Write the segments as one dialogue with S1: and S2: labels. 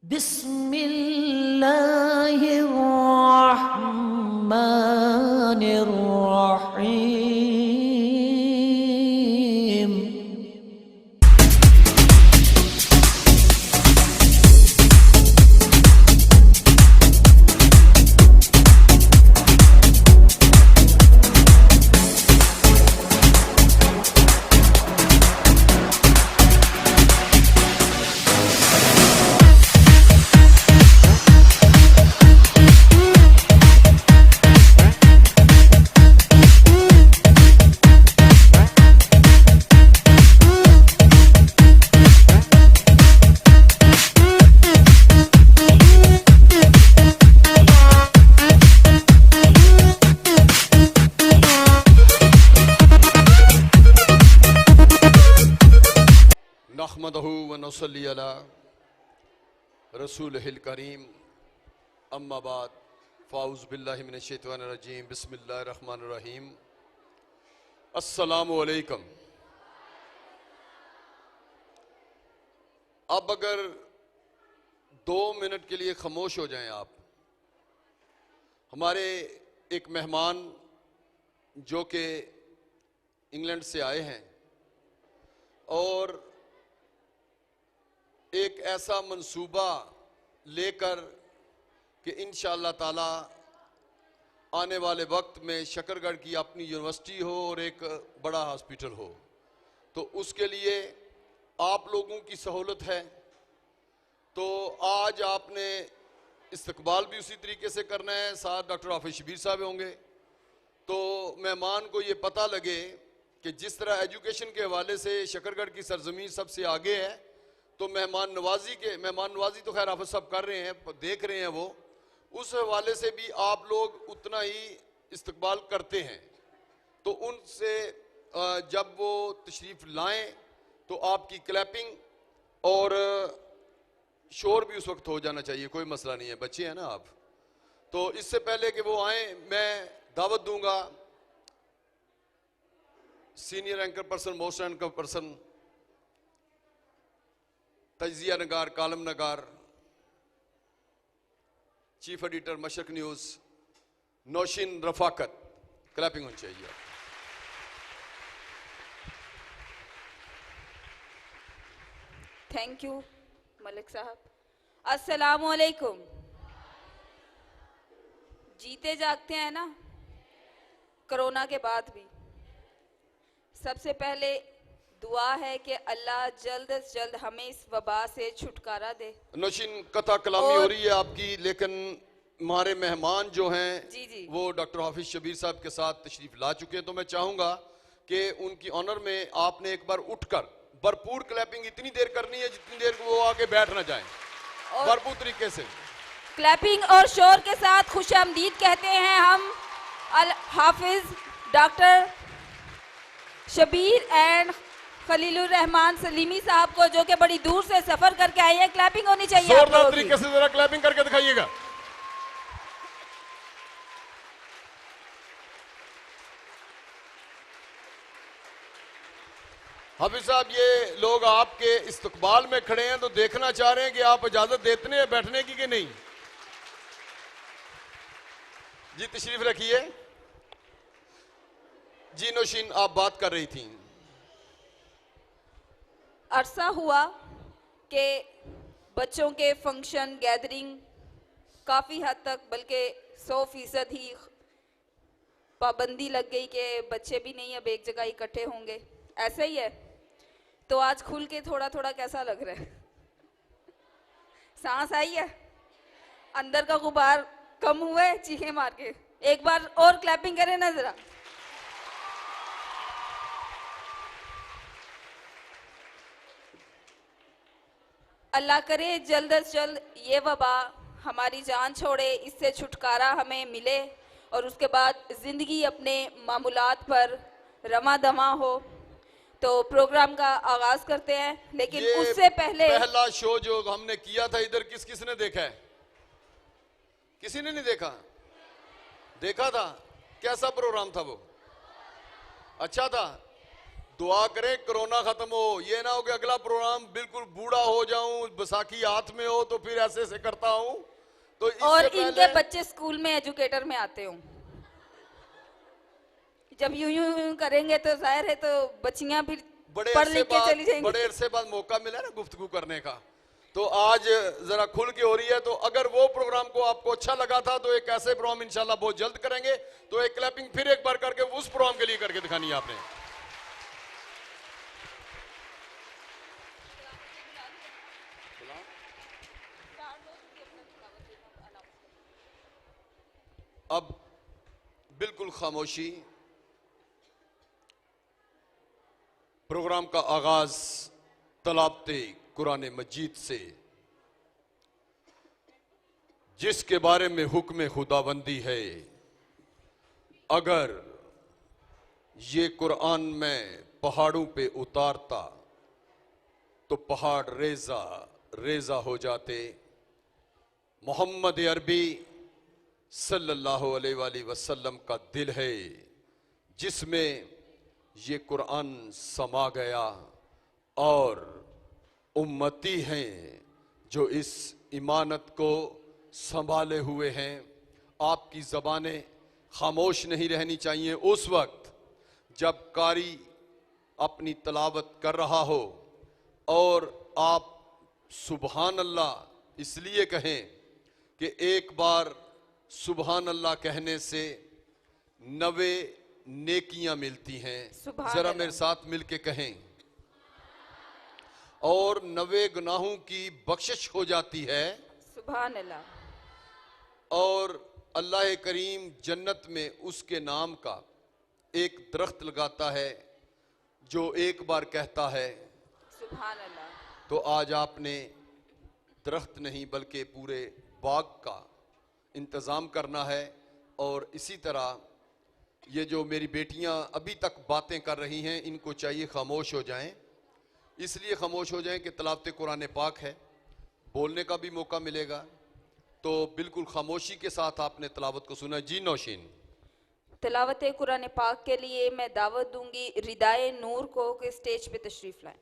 S1: बिस्मिल्लाहिर्रहमानिर्रहीम।
S2: नहमदहु व नसल्ली अला रसूलिहिल करीम अम्मा बाद फ़ाउज़ु बिल्लाहि मिनश शैतानिर रजीम बिस्मिल्लाहिर रहमानिर रहीम। अस्सलामु अलैकुम। अब अगर 2 मिनट के लिए खामोश हो जाएं आप। हमारे एक मेहमान जो कि इंग्लैंड से आए हैं और एक ऐसा मंसूबा लेकर कि इंशाअल्लाह ताला आने वाले वक्त में शकरगढ़ की अपनी यूनिवर्सिटी हो और एक बड़ा हॉस्पिटल हो, तो उसके लिए आप लोगों की सहूलत है। तो आज आपने इस्तकबाल भी उसी तरीके से करना है। साथ डॉक्टर हाफिज शबीर साहब होंगे, तो मेहमान को ये पता लगे कि जिस तरह एजुकेशन के हवाले से शकरगढ़ की सरजमीन सबसे आगे है, तो मेहमान नवाजी तो खैर हाफिज साहब कर रहे हैं, देख रहे हैं वो, उस हवाले से भी आप लोग उतना ही इस्तकबाल करते हैं। तो उनसे जब वो तशरीफ़ लाएं तो आपकी क्लैपिंग और शोर भी उस वक्त हो जाना चाहिए, कोई मसला नहीं है, बच्चे हैं ना आप। तो इससे पहले कि वो आए, मैं दावत दूंगा senior anchor person, most anchor person, तजिया नगार, कालम नगार, chief editor Mashriq news Naushin Rafaqat, clapping होनी चाहिए।
S3: थैंक यू मलिक साहब। अस्सलामु अलैकुम। जीते जागते हैं ना कोरोना के बाद भी। सबसे पहले दुआ है कि अल्लाह जल्द से जल्द हमें इस वबा से छुटकारा दे।
S2: नौशीन कथा कलामी हो रही है आपकी, लेकिन हमारे मेहमान जो हैं
S3: जी
S2: वो डॉक्टर हाफिज शबीर साहब के साथ तशरीफ ला चुके हैं। तो मैं चाहूंगा कि उनकी ऑनर में आपने एक बार उठकर भरपूर क्लैपिंग इतनी देर करनी है जितनी देर वो आगे बैठ ना जाएं, भरपूर तरीके से
S3: क्लैपिंग और शोर के साथ खुशामदीद कहते हैं हम अल हाफिज डॉक्टर शबीर एंड खलीलुर रहमान सलीमी साहब को, जो कि बड़ी दूर से सफर करके आए हैं। क्लैपिंग होनी चाहिए
S2: जोरदार तरीके से, जरा क्लैपिंग करके दिखाइएगा। हाफिज साहब, ये लोग आपके इस्तकबाल में खड़े हैं तो देखना चाह रहे हैं कि आप इजाजत देते हैं बैठने की कि नहीं। जी तशरीफ रखिए। जी नौशीन, आप बात कर रही थी।
S3: अरसा हुआ कि बच्चों के फंक्शन गैदरिंग काफ़ी हद तक, बल्कि 100% ही पाबंदी लग गई कि बच्चे भी नहीं अब एक जगह इकट्ठे होंगे। ऐसे ही है। तो आज खुल के थोड़ा थोड़ा कैसा लग रहा है? सांस आई है, अंदर का गुबार कम हुआ है, चीखें मार के। एक बार और क्लैपिंग करें ना जरा। अल्लाह करे जल्द से जल्द ये वबा हमारी जान छोड़े, इससे छुटकारा हमें मिले और उसके बाद ज़िंदगी अपने मामूलात पर रमा दमा हो। तो प्रोग्राम का आगाज करते हैं, लेकिन उससे पहले
S2: पहला शो जो हमने किया था इधर, किसने देखा है? किसी ने नहीं देखा? देखा था? कैसा प्रोग्राम था वो? अच्छा था। दुआ करें कोरोना खत्म हो, ये ना हो कि अगला प्रोग्राम बिल्कुल बूढ़ा हो जाऊं, बैसाखी हाथ में हो तो फिर ऐसे ऐसे करता हूं। तो
S3: और
S2: इससे
S3: इनके
S2: पहले
S3: बच्चे स्कूल में एजुकेटर में आते हो, जब यूं यूं यूं करेंगे तो जाहिर है तो बच्चियां फिर पढ़ लिख के चली जाएंगी।
S2: बड़े अरसे बाद मौका मिला ना गुफ्तगू करने का, तो आज जरा खुल के हो रही है। तो अगर वो प्रोग्राम को आपको अच्छा लगा था तो एक ऐसे प्रोग्राम इंशाल्लाह बहुत जल्द करेंगे। तो एक क्लैपिंग फिर एक बार करके उस प्रोग्राम के लिए करके दिखानी है आपने। अब बिल्कुल खामोशी, प्रोग्राम का आगाज तलावते कुरान मजीद से, जिसके बारे में हुक्म खुदाबंदी है। अगर ये कुरान में पहाड़ों पे उतारता तो पहाड़ रेजा रेजा हो जाते। मोहम्मद अरबी सल्लल्लाहु अलैहि वसल्लम का दिल है जिसमें ये कुरान समा गया, और उम्मती हैं जो इस इमानत को संभाले हुए हैं। आपकी ज़बानें खामोश नहीं रहनी चाहिए उस वक्त जब कारी अपनी तलावत कर रहा हो, और आप सुबहान अल्लाह इसलिए कहें कि एक बार सुबहान अल्लाह कहने से 90 नेकियां मिलती हैं।
S3: सुभान
S2: जरा
S3: अल्लाह।
S2: मेरे साथ मिलके कहें, और 90 गुनाहों की बख्शिश हो जाती है।
S3: सुभान अल्लाह।
S2: और अल्लाह करीम जन्नत में उसके नाम का एक दरख्त लगाता है जो एक बार कहता है।
S3: सुभान अल्लाह।
S2: तो आज आपने दरख्त नहीं बल्कि पूरे बाग का इंतज़ाम करना है। और इसी तरह ये जो मेरी बेटियां अभी तक बातें कर रही हैं, इनको चाहिए खामोश हो जाएं। इसलिए खामोश हो जाएं कि तलावत कुरान पाक है, बोलने का भी मौका मिलेगा। तो बिल्कुल खामोशी के साथ आपने तलावत को सुना। जी नौशीन।
S3: तिलावत कुरान पाक के लिए मैं दावत दूंगी रिदाए नूर को कि स्टेज पे तशरीफ लाएं।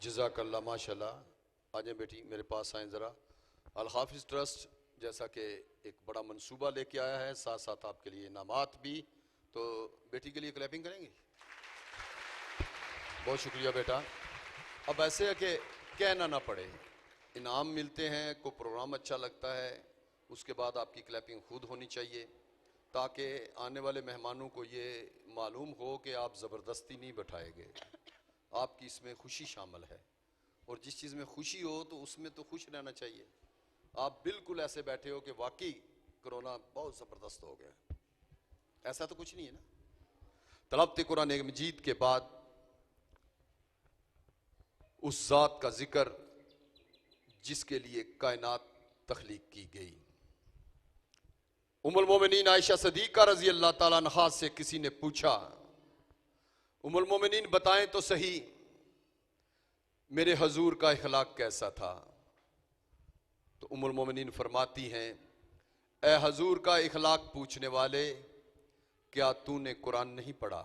S2: जज़ाकल्लाह माशाल्लाह। आजे बेटी मेरे पास आए ज़रा। अल हाफिज़ ट्रस्ट जैसा कि एक बड़ा मंसूबा लेके आया है, साथ साथ आपके लिए इनामात भी। तो बेटी के लिए क्लैपिंग करेंगे। बहुत शुक्रिया बेटा। अब ऐसे है कि कहना ना पड़े, इनाम मिलते हैं, को प्रोग्राम अच्छा लगता है, उसके बाद आपकी क्लैपिंग खुद होनी चाहिए ताकि आने वाले मेहमानों को ये मालूम हो कि आप ज़बरदस्ती नहीं बैठाए गए, आपकी इसमें खुशी शामिल है। और जिस चीज़ में खुशी हो तो उसमें तो खुश रहना चाहिए। आप बिल्कुल ऐसे बैठे हो कि वाकई कोरोना बहुत ज़बरदस्त हो गया, ऐसा तो कुछ नहीं है ना। तलावत कुरान मजीद के बाद उस ज़ात का जिक्र जिसके लिए कायनात तख्लीक की गई। उम्मुल मोमिनीन आयशा सदीका रजी अल्लाह ताला अन्हा से किसी ने पूछा, उम्मुल मोमिनीन बताएं तो सही मेरे हजूर का इखलाक कैसा था। तो उम्मुल मोमिनीन फरमाती हैं, ए हजूर का इखलाक पूछने वाले, क्या तूने कुरान नहीं पढ़ा?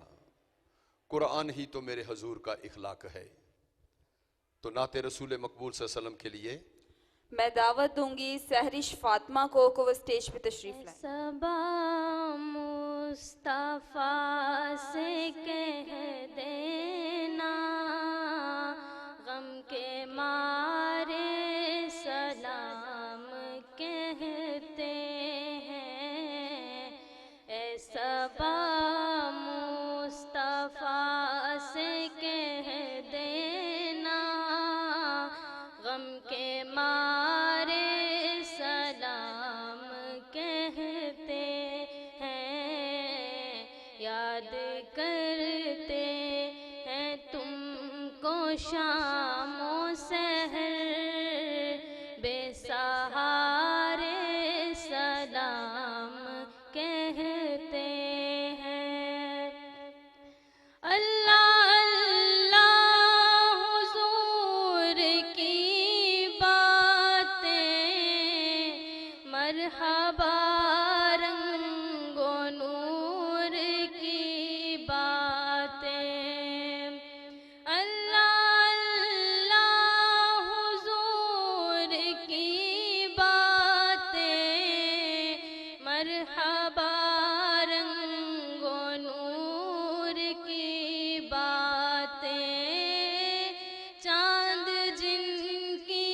S2: कुरान ही तो मेरे हजूर का इखलाक है। तो नाते रसूल मकबूल सल्लल्लाहु अलैहि वसल्लम के लिए
S3: मैं दावत दूंगी सहरिश फातिमा को वो स्टेज पे तशरीफ लाएं।
S1: सबा मुस्तफा से कह देना, गम के मारे सलाम कहते हैं। ए सबा मुस्तफा से कह देना, गम के मारे सलाम कहते हैं। याद करते हैं तुमको शामों सहर, बेसहारे सलाम कहते हैं। अल्लाह अल्लाह हुजूर की बातें, मरहबा रंगो नूर की बातें। अल्लाह अल्लाह हुजूर की बातें, मरहबा रंगो नूर की बातें। चांद जिनकी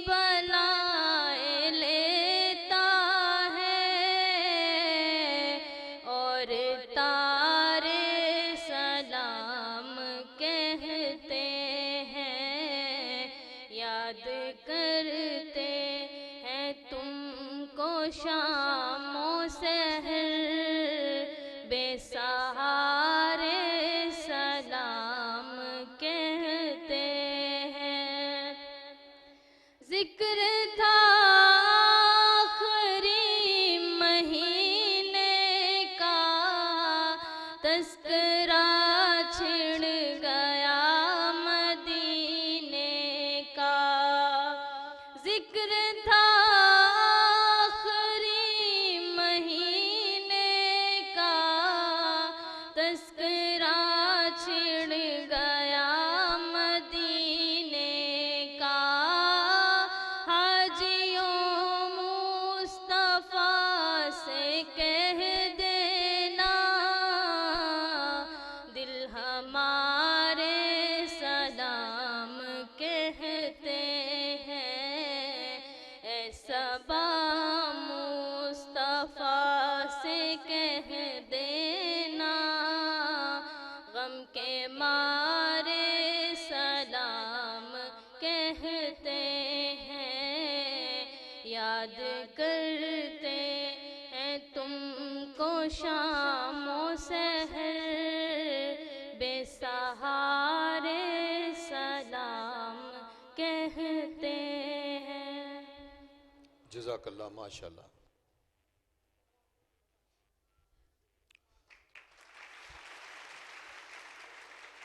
S1: बलाएं लेता है, और तारे सलाम कहते हैं। याद करते हैं तुमको शामों सहर, बेसहारे सलाम कहते हैं। जिक्र था आखिरी महीने का, तस्करा छिड़ गया मदीने का। जिक्र था आखिरी महीने का, तस्करा छिड़ गया मदीने का। हाजियों मुस्तफा से कह देना, दिल हमारे सलाम कहते हैं। ए सबा मुस्तफा से कह देना, गम के मारे सलाम कहते हैं। याद करते हैं तुमको शामों सहर, बेसहारे सलाम कहते हैं।
S2: जज़ाकल्लाह, माशाल्लाह।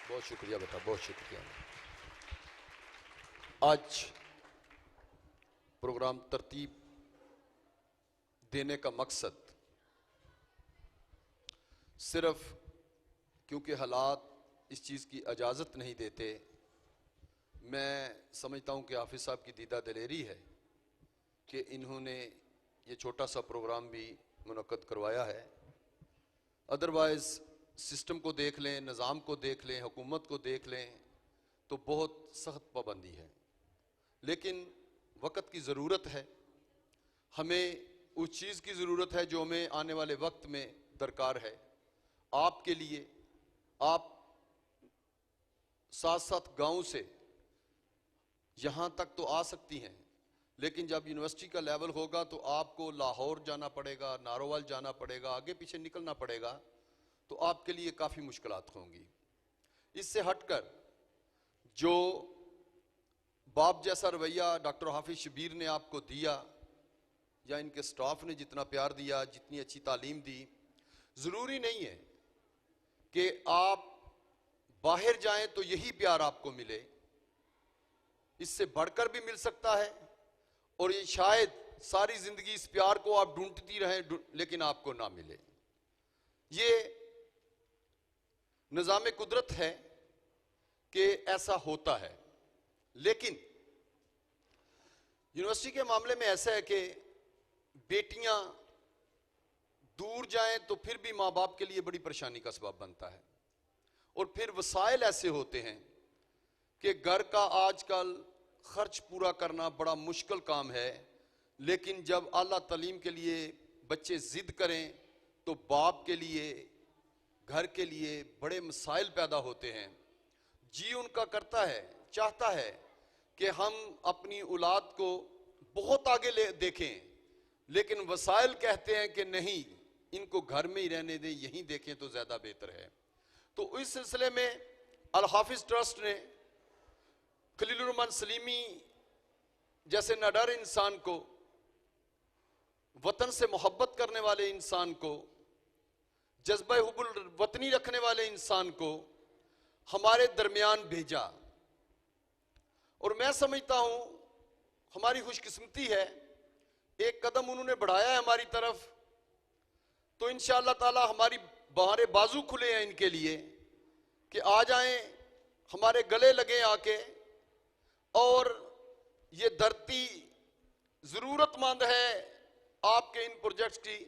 S2: बहुत शुक्रिया बेटा, बहुत शुक्रिया। आज प्रोग्राम तरतीब देने का मकसद सिर्फ क्योंकि हालात इस चीज़ की इजाज़त नहीं देते, मैं समझता हूँ कि हाफिज़ साहब की दीदा दिलेरी है कि इन्होंने ये छोटा सा प्रोग्राम भी मुनक्कद करवाया है। अदरवाइज़ सिस्टम को देख लें, निज़ाम को देख लें, हुकूमत को देख लें तो बहुत सख्त पाबंदी है। लेकिन वक्त की ज़रूरत है, हमें उस चीज़ की ज़रूरत है जो हमें आने वाले वक्त में दरकार है। आपके लिए आप साथ साथ गांव से यहाँ तक तो आ सकती हैं, लेकिन जब यूनिवर्सिटी का लेवल होगा तो आपको लाहौर जाना पड़ेगा, नारोवाल जाना पड़ेगा, आगे पीछे निकलना पड़ेगा, तो आपके लिए काफ़ी मुश्किलात होंगी। इससे हटकर जो बाप जैसा रवैया डॉक्टर हाफिज शबीर ने आपको दिया, या इनके स्टाफ ने जितना प्यार दिया, जितनी अच्छी तालीम दी, ज़रूरी नहीं है कि आप बाहर जाएं तो यही प्यार आपको मिले। इससे बढ़कर भी मिल सकता है, और ये शायद सारी जिंदगी इस प्यार को आप ढूंढती रहें लेकिन आपको ना मिले। ये निज़ाम कुदरत है कि ऐसा होता है। लेकिन यूनिवर्सिटी के मामले में ऐसा है कि बेटियां दूर जाएं तो फिर भी माँ बाप के लिए बड़ी परेशानी का सबब बनता है, और फिर वसाइल ऐसे होते हैं कि घर का आजकल खर्च पूरा करना बड़ा मुश्किल काम है। लेकिन जब आला तालीम के लिए बच्चे जिद करें तो बाप के लिए, घर के लिए बड़े मसाइल पैदा होते हैं। जी उनका करता है, चाहता है कि हम अपनी औलाद को बहुत आगे ले देखें, लेकिन वसाइल कहते हैं कि नहीं, इनको घर में ही रहने दें, यहीं देखें तो ज़्यादा बेहतर है। तो इस सिलसिले में अल हाफिज ट्रस्ट ने खलीलुर रहमान सलीमी जैसे निडर इंसान को, वतन से मोहब्बत करने वाले इंसान को, जज्बा हुब्बुल वतनी रखने वाले इंसान को हमारे दरमियान भेजा। और मैं समझता हूं हमारी खुशकिस्मती है, एक कदम उन्होंने बढ़ाया है हमारी तरफ, तो इंशाअल्लाह ताला हमारे बाजू खुले हैं इनके लिए कि आ जाएं, हमारे गले लगे आके। और ये धरती ज़रूरतमंद है आपके इन प्रोजेक्ट्स की,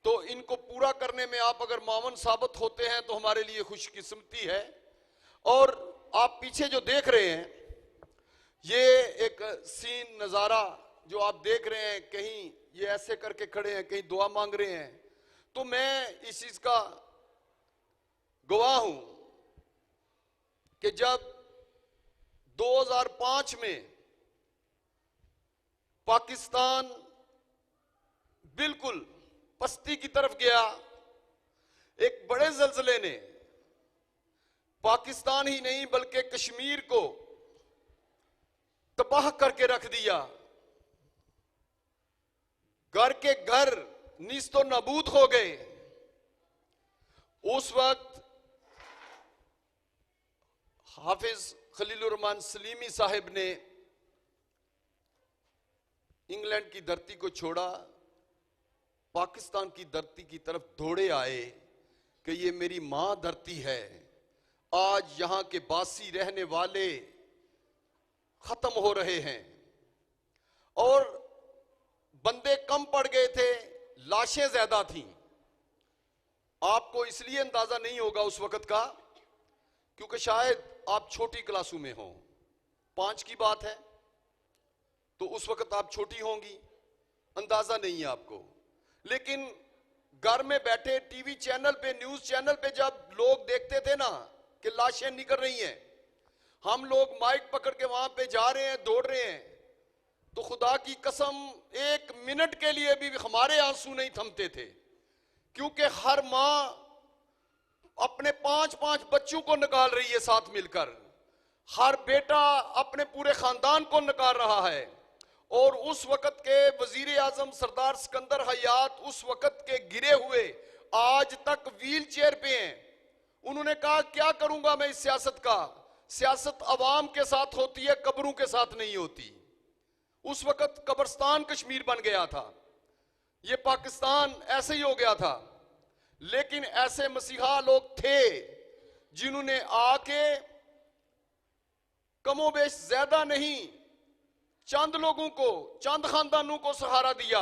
S2: तो इनको पूरा करने में आप अगर मावन साबित होते हैं तो हमारे लिए खुशकिस्मती है। और आप पीछे जो देख रहे हैं, ये एक सीन नज़ारा जो आप देख रहे हैं, कहीं ये ऐसे करके खड़े हैं, कहीं दुआ मांग रहे हैं, तो मैं इस चीज़ का गवाह हूं कि जब 2005 में पाकिस्तान बिल्कुल पस्ती की तरफ गया, एक बड़े ज़ल्ज़ले ने पाकिस्तान ही नहीं बल्कि कश्मीर को तबाह करके रख दिया, घर के घर नीस्तो नाबूद हो गए। उस वक्त हाफिज खलीलुर रहमान सलीमी साहिब ने इंग्लैंड की धरती को छोड़ा, पाकिस्तान की धरती की तरफ दौड़े आए कि ये मेरी मां धरती है। आज यहां के बासी रहने वाले खत्म हो रहे हैं, और बंदे कम पड़ गए थे, लाशें ज्यादा थीं। आपको इसलिए अंदाजा नहीं होगा उस वक्त का क्योंकि शायद आप छोटी क्लासों में हो, 5 की बात है, तो उस वक्त आप छोटी होंगी, अंदाजा नहीं है आपको। लेकिन घर में बैठे टीवी चैनल पे, न्यूज चैनल पे जब लोग देखते थे ना कि लाशें निकल रही हैं, हम लोग माइक पकड़ के वहां पे जा रहे हैं, दौड़ रहे हैं, तो खुदा की कसम 1 मिनट के लिए भी हमारे आंसू नहीं थमते थे, क्योंकि हर मां अपने 5-5 बच्चों को निकाल रही है साथ मिलकर, हर बेटा अपने पूरे खानदान को निकाल रहा है। और उस वक्त के वजीर आजम सरदार सिकंदर हयात उस वक्त के गिरे हुए आज तक व्हील चेयर पे हैं। उन्होंने कहा क्या करूंगा मैं इस सियासत का, सियासत अवाम के साथ होती है, कब्रों के साथ नहीं होती। उस वक्त कब्रिस्तान कश्मीर बन गया था, ये पाकिस्तान ऐसे ही हो गया था। लेकिन ऐसे मसीहा लोग थे जिन्होंने आके कमोबेश ज्यादा नहीं, चंद लोगों को, चंद खानदानों को सहारा दिया,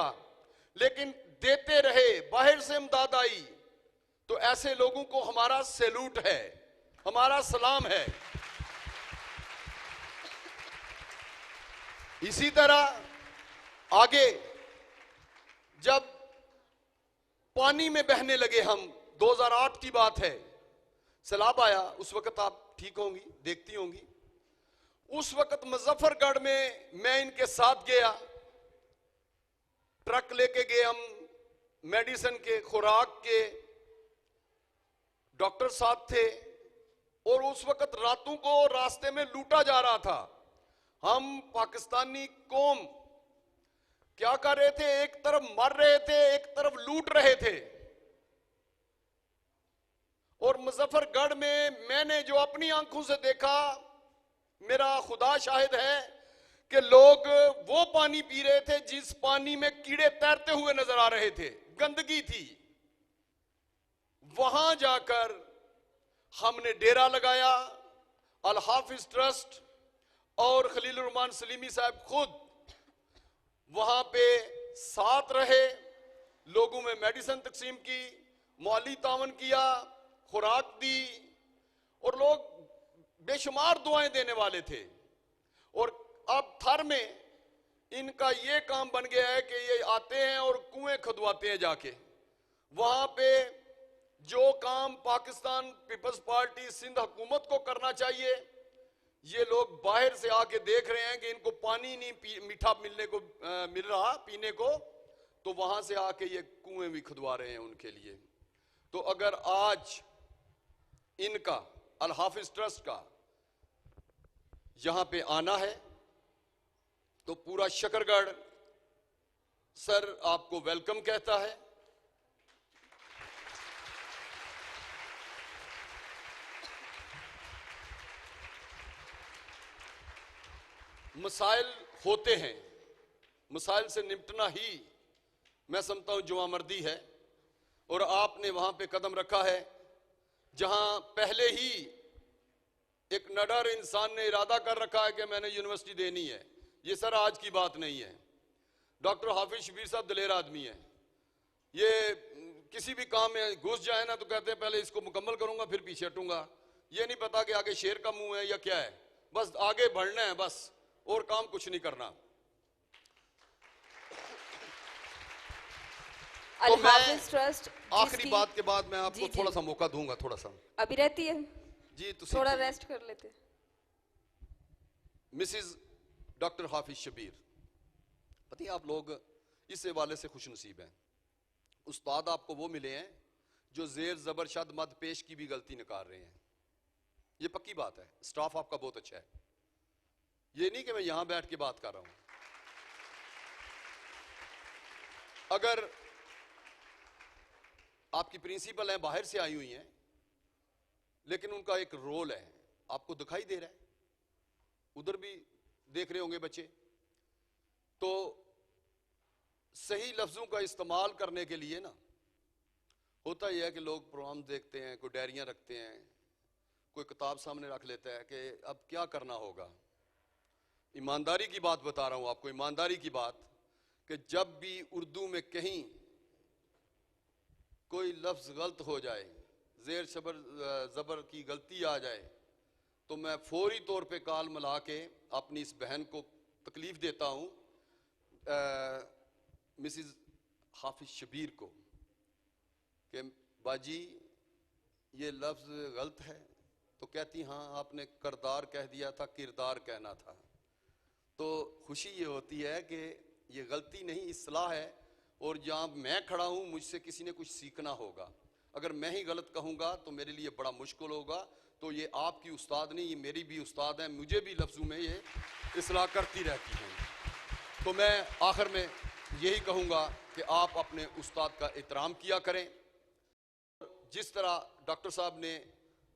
S2: लेकिन देते रहे, बाहर से इमदाद आई। तो ऐसे लोगों को हमारा सैल्यूट है, हमारा सलाम है। इसी तरह आगे जब पानी में बहने लगे हम, 2008 की बात है, सैलाब आया, उस वक्त आप ठीक होंगी, देखती होंगी। उस वक्त मुजफ्फरगढ़ में मैं इनके साथ गया, ट्रक लेके गए हम, मेडिसिन के, खुराक के, डॉक्टर साथ थे। और उस वक्त रातों को रास्ते में लूटा जा रहा था। हम पाकिस्तानी कौम क्या कर रहे थे? एक तरफ मर रहे थे, एक तरफ लूट रहे थे। और मुजफ्फरगढ़ में मैंने जो अपनी आंखों से देखा, मेरा खुदा शाहिद है कि लोग वो पानी पी रहे थे जिस पानी में कीड़े तैरते हुए नजर आ रहे थे, गंदगी थी। वहां जाकर हमने डेरा लगाया। अल हाफिज ट्रस्ट और खलीलुर रहमान सलीमी साहब खुद वहां पे साथ रहे, लोगों में मेडिसिन तकसीम की, माली तावन किया, खुराक दी, और लोग बेशुमार दुआएं देने वाले थे। और अब थर में इनका ये काम बन गया है कि ये आते हैं और कुएं खुदवाते हैं जाके। वहां पे जो काम पाकिस्तान पीपल्स पार्टी सिंध हुकूमत को करना चाहिए, ये लोग बाहर से आके देख रहे हैं कि इनको पानी नहीं मीठा मिल रहा पीने को, तो वहां से आके ये कुएं भी खुदवा रहे हैं उनके लिए। तो अगर आज इनका अल हाफिज ट्रस्ट का यहां पे आना है तो पूरा शकरगढ़ सर आपको वेलकम कहता है। मसाइल होते हैं, मसाइल से निपटना ही मैं समझता हूं जुआमर्दी है। और आपने वहां पे कदम रखा है जहां पहले ही एक नडर इंसान ने इरादा कर रखा है कि मैंने यूनिवर्सिटी देनी है। ये सर आज की बात नहीं है। डॉक्टर हाफिज शबीर साहब दलेर आदमी है। ये किसी भी काम में घुस जाए ना तो कहते हैं पहले इसको मुकम्मल करूंगा फिर पीछे हटूंगा। ये नहीं पता कि आगे शेर का मुंह है या क्या है, बस आगे बढ़ना है बस, और काम कुछ नहीं करना। तो मैं
S3: ट्रस्ट
S2: आखिरी बात के बाद मैं आपको थोड़ा सा मौका दूंगा, थोड़ा सा
S3: अभी रहती है
S2: जी,
S3: थोड़ा रेस्ट कर लेते।
S2: मिसिज डॉक्टर हाफिज शबीर, पता है आप लोग इस हवाले से खुश नसीब हैं, उस्ताद आपको वो मिले हैं जो जेर जबर शद मद पेश की भी गलती निकाल रहे हैं। ये पक्की बात है। स्टाफ आपका बहुत अच्छा है। ये नहीं कि मैं यहां बैठ के बात कर रहा हूं। अगर आपकी प्रिंसिपल हैं, बाहर से आई हुई हैं, लेकिन उनका एक रोल है, आपको दिखाई दे रहा है, उधर भी देख रहे होंगे बच्चे। तो सही लफ्जों का इस्तेमाल करने के लिए ना होता यह है कि लोग प्रोग्राम देखते हैं, कोई डायरियां रखते हैं, कोई किताब सामने रख लेता है कि अब क्या करना होगा। ईमानदारी की बात बता रहा हूं आपको, ईमानदारी की बात, कि जब भी उर्दू में कहीं कोई लफ्ज गलत हो जाए, जेर जबर की गलती आ जाए, तो मैं फौरी तौर पे कॉल मिला के अपनी इस बहन को तकलीफ देता हूं, मिसिज हाफिज शबीर को, कि बाजी ये लफ्ज गलत है। तो कहती हाँ आपने करदार कह दिया था, किरदार कहना था। तो खुशी ये होती है कि ये गलती नहीं, इस्लाह है। और जहाँ मैं खड़ा हूँ मुझसे किसी ने कुछ सीखना होगा। अगर मैं ही गलत कहूँगा तो मेरे लिए बड़ा मुश्किल होगा। तो ये आपकी उस्ताद नहीं, ये मेरी भी उस्ताद है, मुझे भी लफ्ज़ों में ये इस्लाह करती रहती हैं। तो मैं आखिर में यही कहूँगा कि आप अपने उस्ताद का एहतराम किया करें। जिस तरह डॉक्टर साहब ने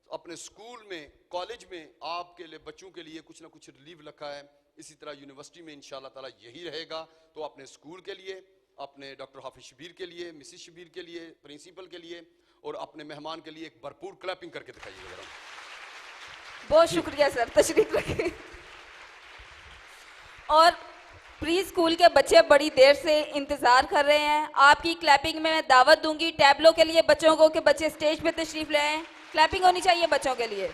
S2: अपने स्कूल में, कॉलेज में आपके लिए, बच्चों के लिए कुछ ना कुछ रिलीफ रखा है, इसी तरह यूनिवर्सिटी में इंशाल्लाह ताला यही रहेगा। तो अपने स्कूल के लिए, अपने डॉक्टर हाफिज शबीर के लिए, मिसिस शबीर के लिए, प्रिंसिपल के लिए और अपने मेहमान के लिए एक भरपूर क्लैपिंग करके दिखाइएगा जरा।
S3: बहुत शुक्रिया सर, तशरीफ रखें। और प्री स्कूल के बच्चे बड़ी देर से इंतजार कर रहे हैं। आपकी क्लैपिंग में मैं दावत दूंगी टैबलो के लिए बच्चों को कि बच्चे स्टेज पे तशरीफ ले आएं। क्लैपिंग होनी चाहिए बच्चों के लिए।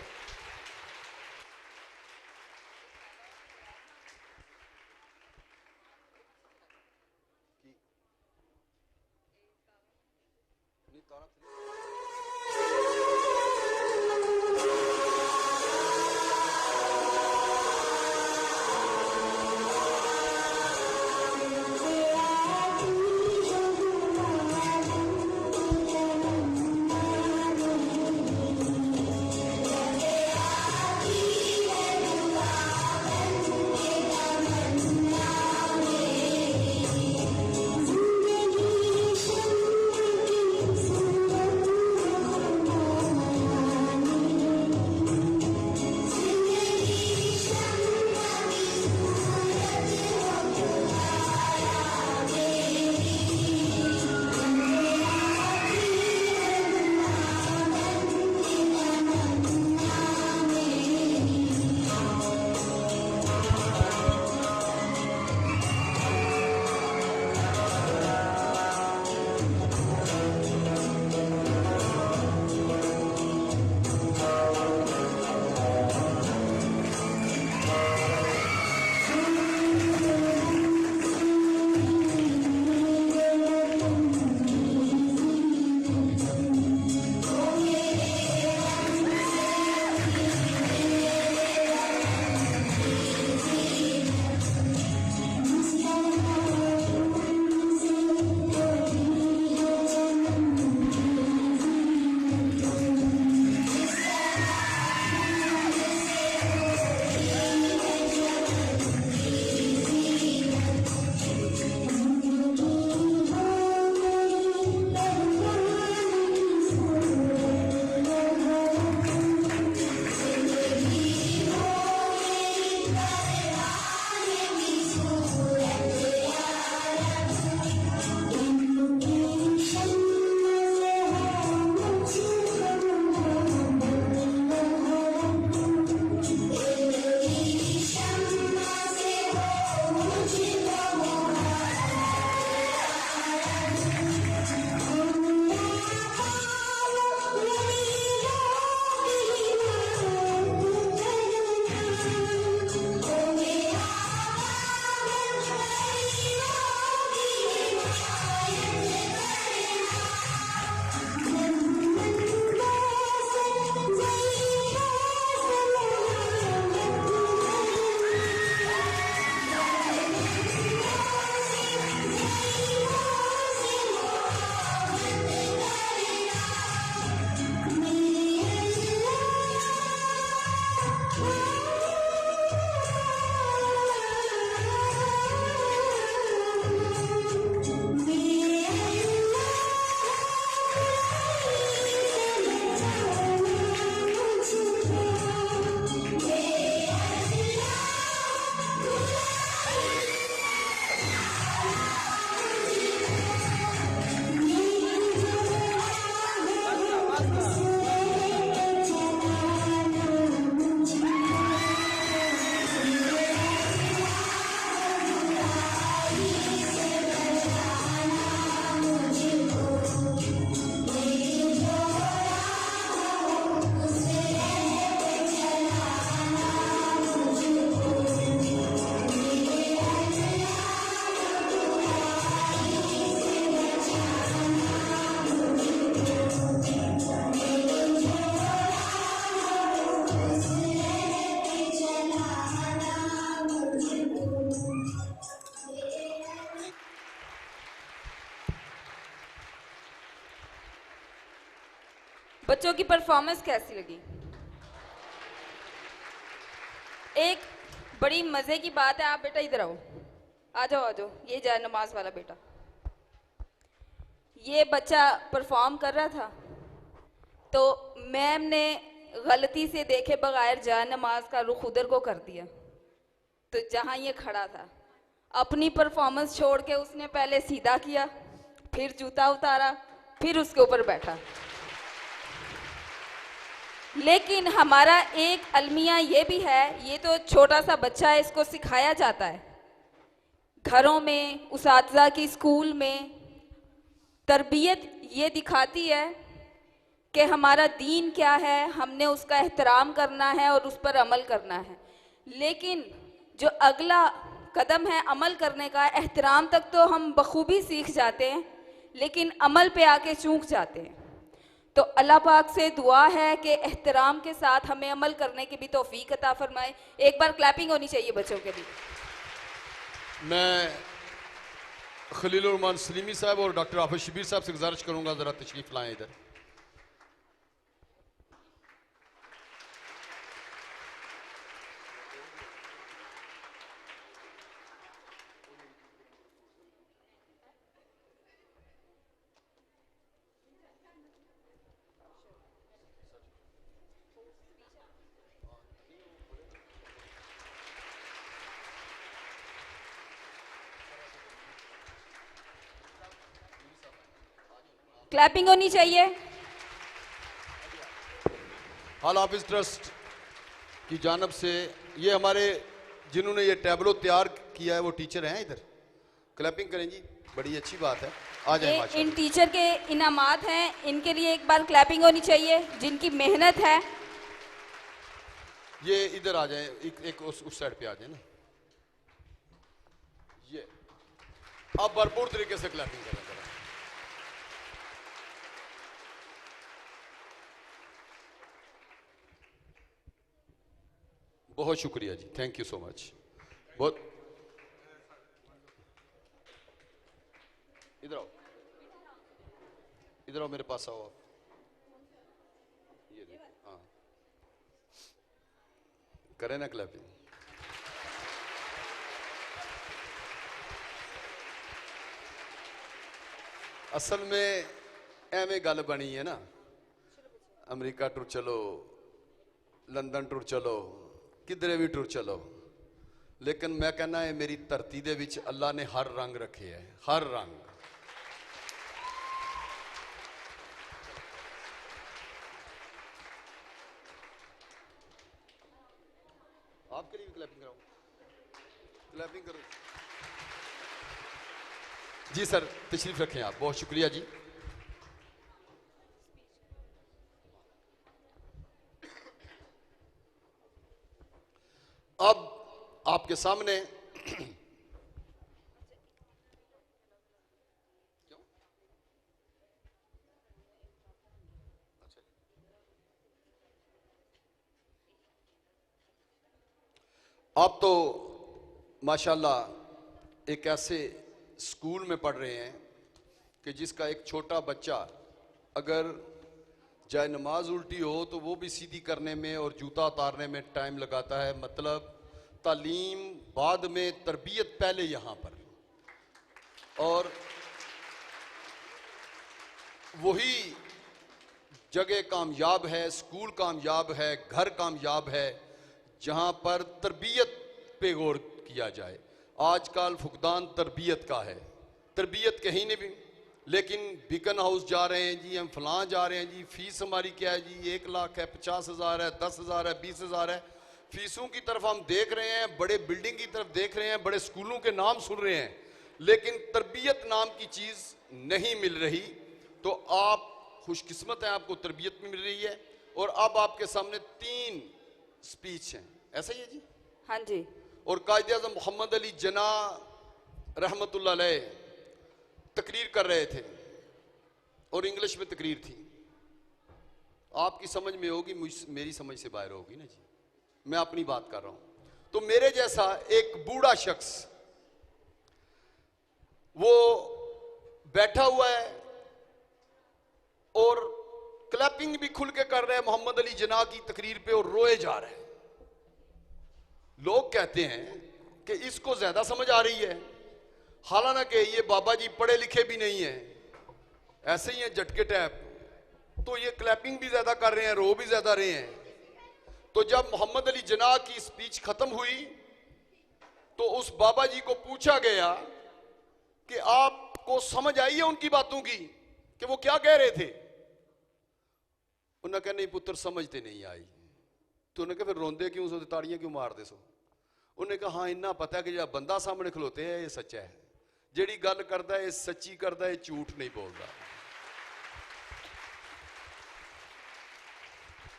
S3: बच्चों की परफॉर्मेंस कैसी लगी? एक बड़ी मजे की बात है, आप बेटा इधर आओ, आ जाओ आ जाओ, ये जाए नमाज वाला बेटा। ये बच्चा परफॉर्म कर रहा था तो मैम ने गलती से देखे बगैर जाए नमाज का रुख उधर को कर दिया। तो जहां ये खड़ा था, अपनी परफॉर्मेंस छोड़ के उसने पहले सीधा किया, फिर जूता उतारा, फिर उसके ऊपर बैठा। लेकिन हमारा एक अलमिया ये भी है, ये तो छोटा सा बच्चा है, इसको सिखाया जाता है घरों में, उसातिज़ा की स्कूल में। तरबियत ये दिखाती है कि हमारा दीन क्या है, हमने उसका एहतराम करना है और उस पर अमल करना है। लेकिन जो अगला कदम है अमल करने का, एहतराम तक तो हम बखूबी सीख जाते हैं, लेकिन अमल पे आके चूक जाते हैं। तो अल्लाह पाक से दुआ है कि एहतराम के साथ हमें अमल करने की भी तौफीक अता फरमाए। एक बार क्लैपिंग होनी चाहिए बच्चों के लिए।
S2: मैं खलीलुर रहमान सलीमी साहब और डॉक्टर आफिस शबीर साहब से गुजारिश करूंगा जरा तशरीफ लाएं इधर।
S3: क्लैपिंग होनी चाहिए।
S2: हाल हाफिज ट्रस्ट की जानब से ये हमारे जिन्होंने ये टैबलो तैयार किया है वो टीचर हैं इधर, क्लैपिंग करें जी, बड़ी अच्छी बात है। आ जाए
S3: ये
S2: माशाल्लाह।
S3: इन टीचर के इनामात हैं, इनके लिए एक बार क्लैपिंग होनी चाहिए, जिनकी मेहनत है।
S2: ये इधर आ जाए, एक उस साइड पे आ जाए ना। ये आप भरपूर तरीके से क्लैपिंग करें जरा। बहुत शुक्रिया जी, थैंक यू सो मच। बहुत इधर आओ, इधर आओ, मेरे पास आओ आप। ये देखो, हाँ करें ना क्लैपिंग। असल में एवें गल बनी है ना, अमेरिका टूर चलो, लंदन टूर चलो, किधरे भी टूर चलो, लेकिन मैं कहना है मेरी धरती दे विच अल्लाह ने हर रंग रखे है, हर रंग। आपके लिए भी क्लैपिंग कराऊं? क्लैपिंग करो जी सर, तशरीफ रखें आप, बहुत शुक्रिया जी। अब आपके सामने आप तो माशाल्लाह एक ऐसे स्कूल में पढ़ रहे हैं कि जिसका एक छोटा बच्चा अगर जाए नमाज उल्टी हो तो वो भी सीधी करने में और जूता उतारने में टाइम लगाता है। मतलब तालीम बाद में, तरबियत पहले यहाँ पर। और वही जगह कामयाब है, स्कूल कामयाब है, घर कामयाब है जहाँ पर तरबियत पे गौर किया जाए। आजकल फुकदान तरबियत का है, तरबियत कहीं नहीं भी, लेकिन बिकन हाउस जा रहे हैं जी, हम फलां जा रहे हैं जी, फीस हमारी क्या है जी, 1 लाख है, 50,000 है, 10,000 है, 20,000 है। फीसों की तरफ हम देख रहे हैं, बड़े बिल्डिंग की तरफ देख रहे हैं, बड़े स्कूलों के नाम सुन रहे हैं, लेकिन तरबियत नाम की चीज़ नहीं मिल रही। तो आप खुशकिस्मत हैं, आपको तरबियत भी मिल रही है। और अब आपके सामने 3 स्पीच हैं, ऐसा ही है जी?
S3: हाँ जी।
S2: और कायदे आज़म मोहम्मद अली जना रहमतुल्लाह अलैह तकरीर कर रहे थे और इंग्लिश में तकरीर थी। आपकी समझ में होगी, मेरी समझ से बाहर होगी ना जी, मैं अपनी बात कर रहा हूं। तो मेरे जैसा एक बूढ़ा शख्स वो बैठा हुआ है और क्लैपिंग भी खुल के कर रहे हैं मोहम्मद अली जिन्ना की तकरीर पे और रोए जा रहे हैं। लोग कहते हैं कि इसको ज्यादा समझ आ रही है, हालांकि ये बाबा जी पढ़े लिखे भी नहीं है, ऐसे ही हैं झटके टैप, तो ये क्लैपिंग भी ज्यादा कर रहे हैं, रो भी ज्यादा रहे हैं। तो जब मोहम्मद अली जिन्ना की स्पीच खत्म हुई तो उस बाबा जी को पूछा गया कि आपको समझ आई है उनकी बातों की कि वो क्या कह रहे थे? उन्होंने कहा नहीं पुत्र समझते नहीं आई। तो उन्होंने कहा फिर रोंदे क्यों सो, ताड़ियां क्यों मार दे सो? उन्होंने कहा हाँ इन्ना पता है कि जो बंदा सामने खलोते है ये सच्चा है, जेड़ी गल करता है सच्ची करता है, झूठ नहीं बोलता।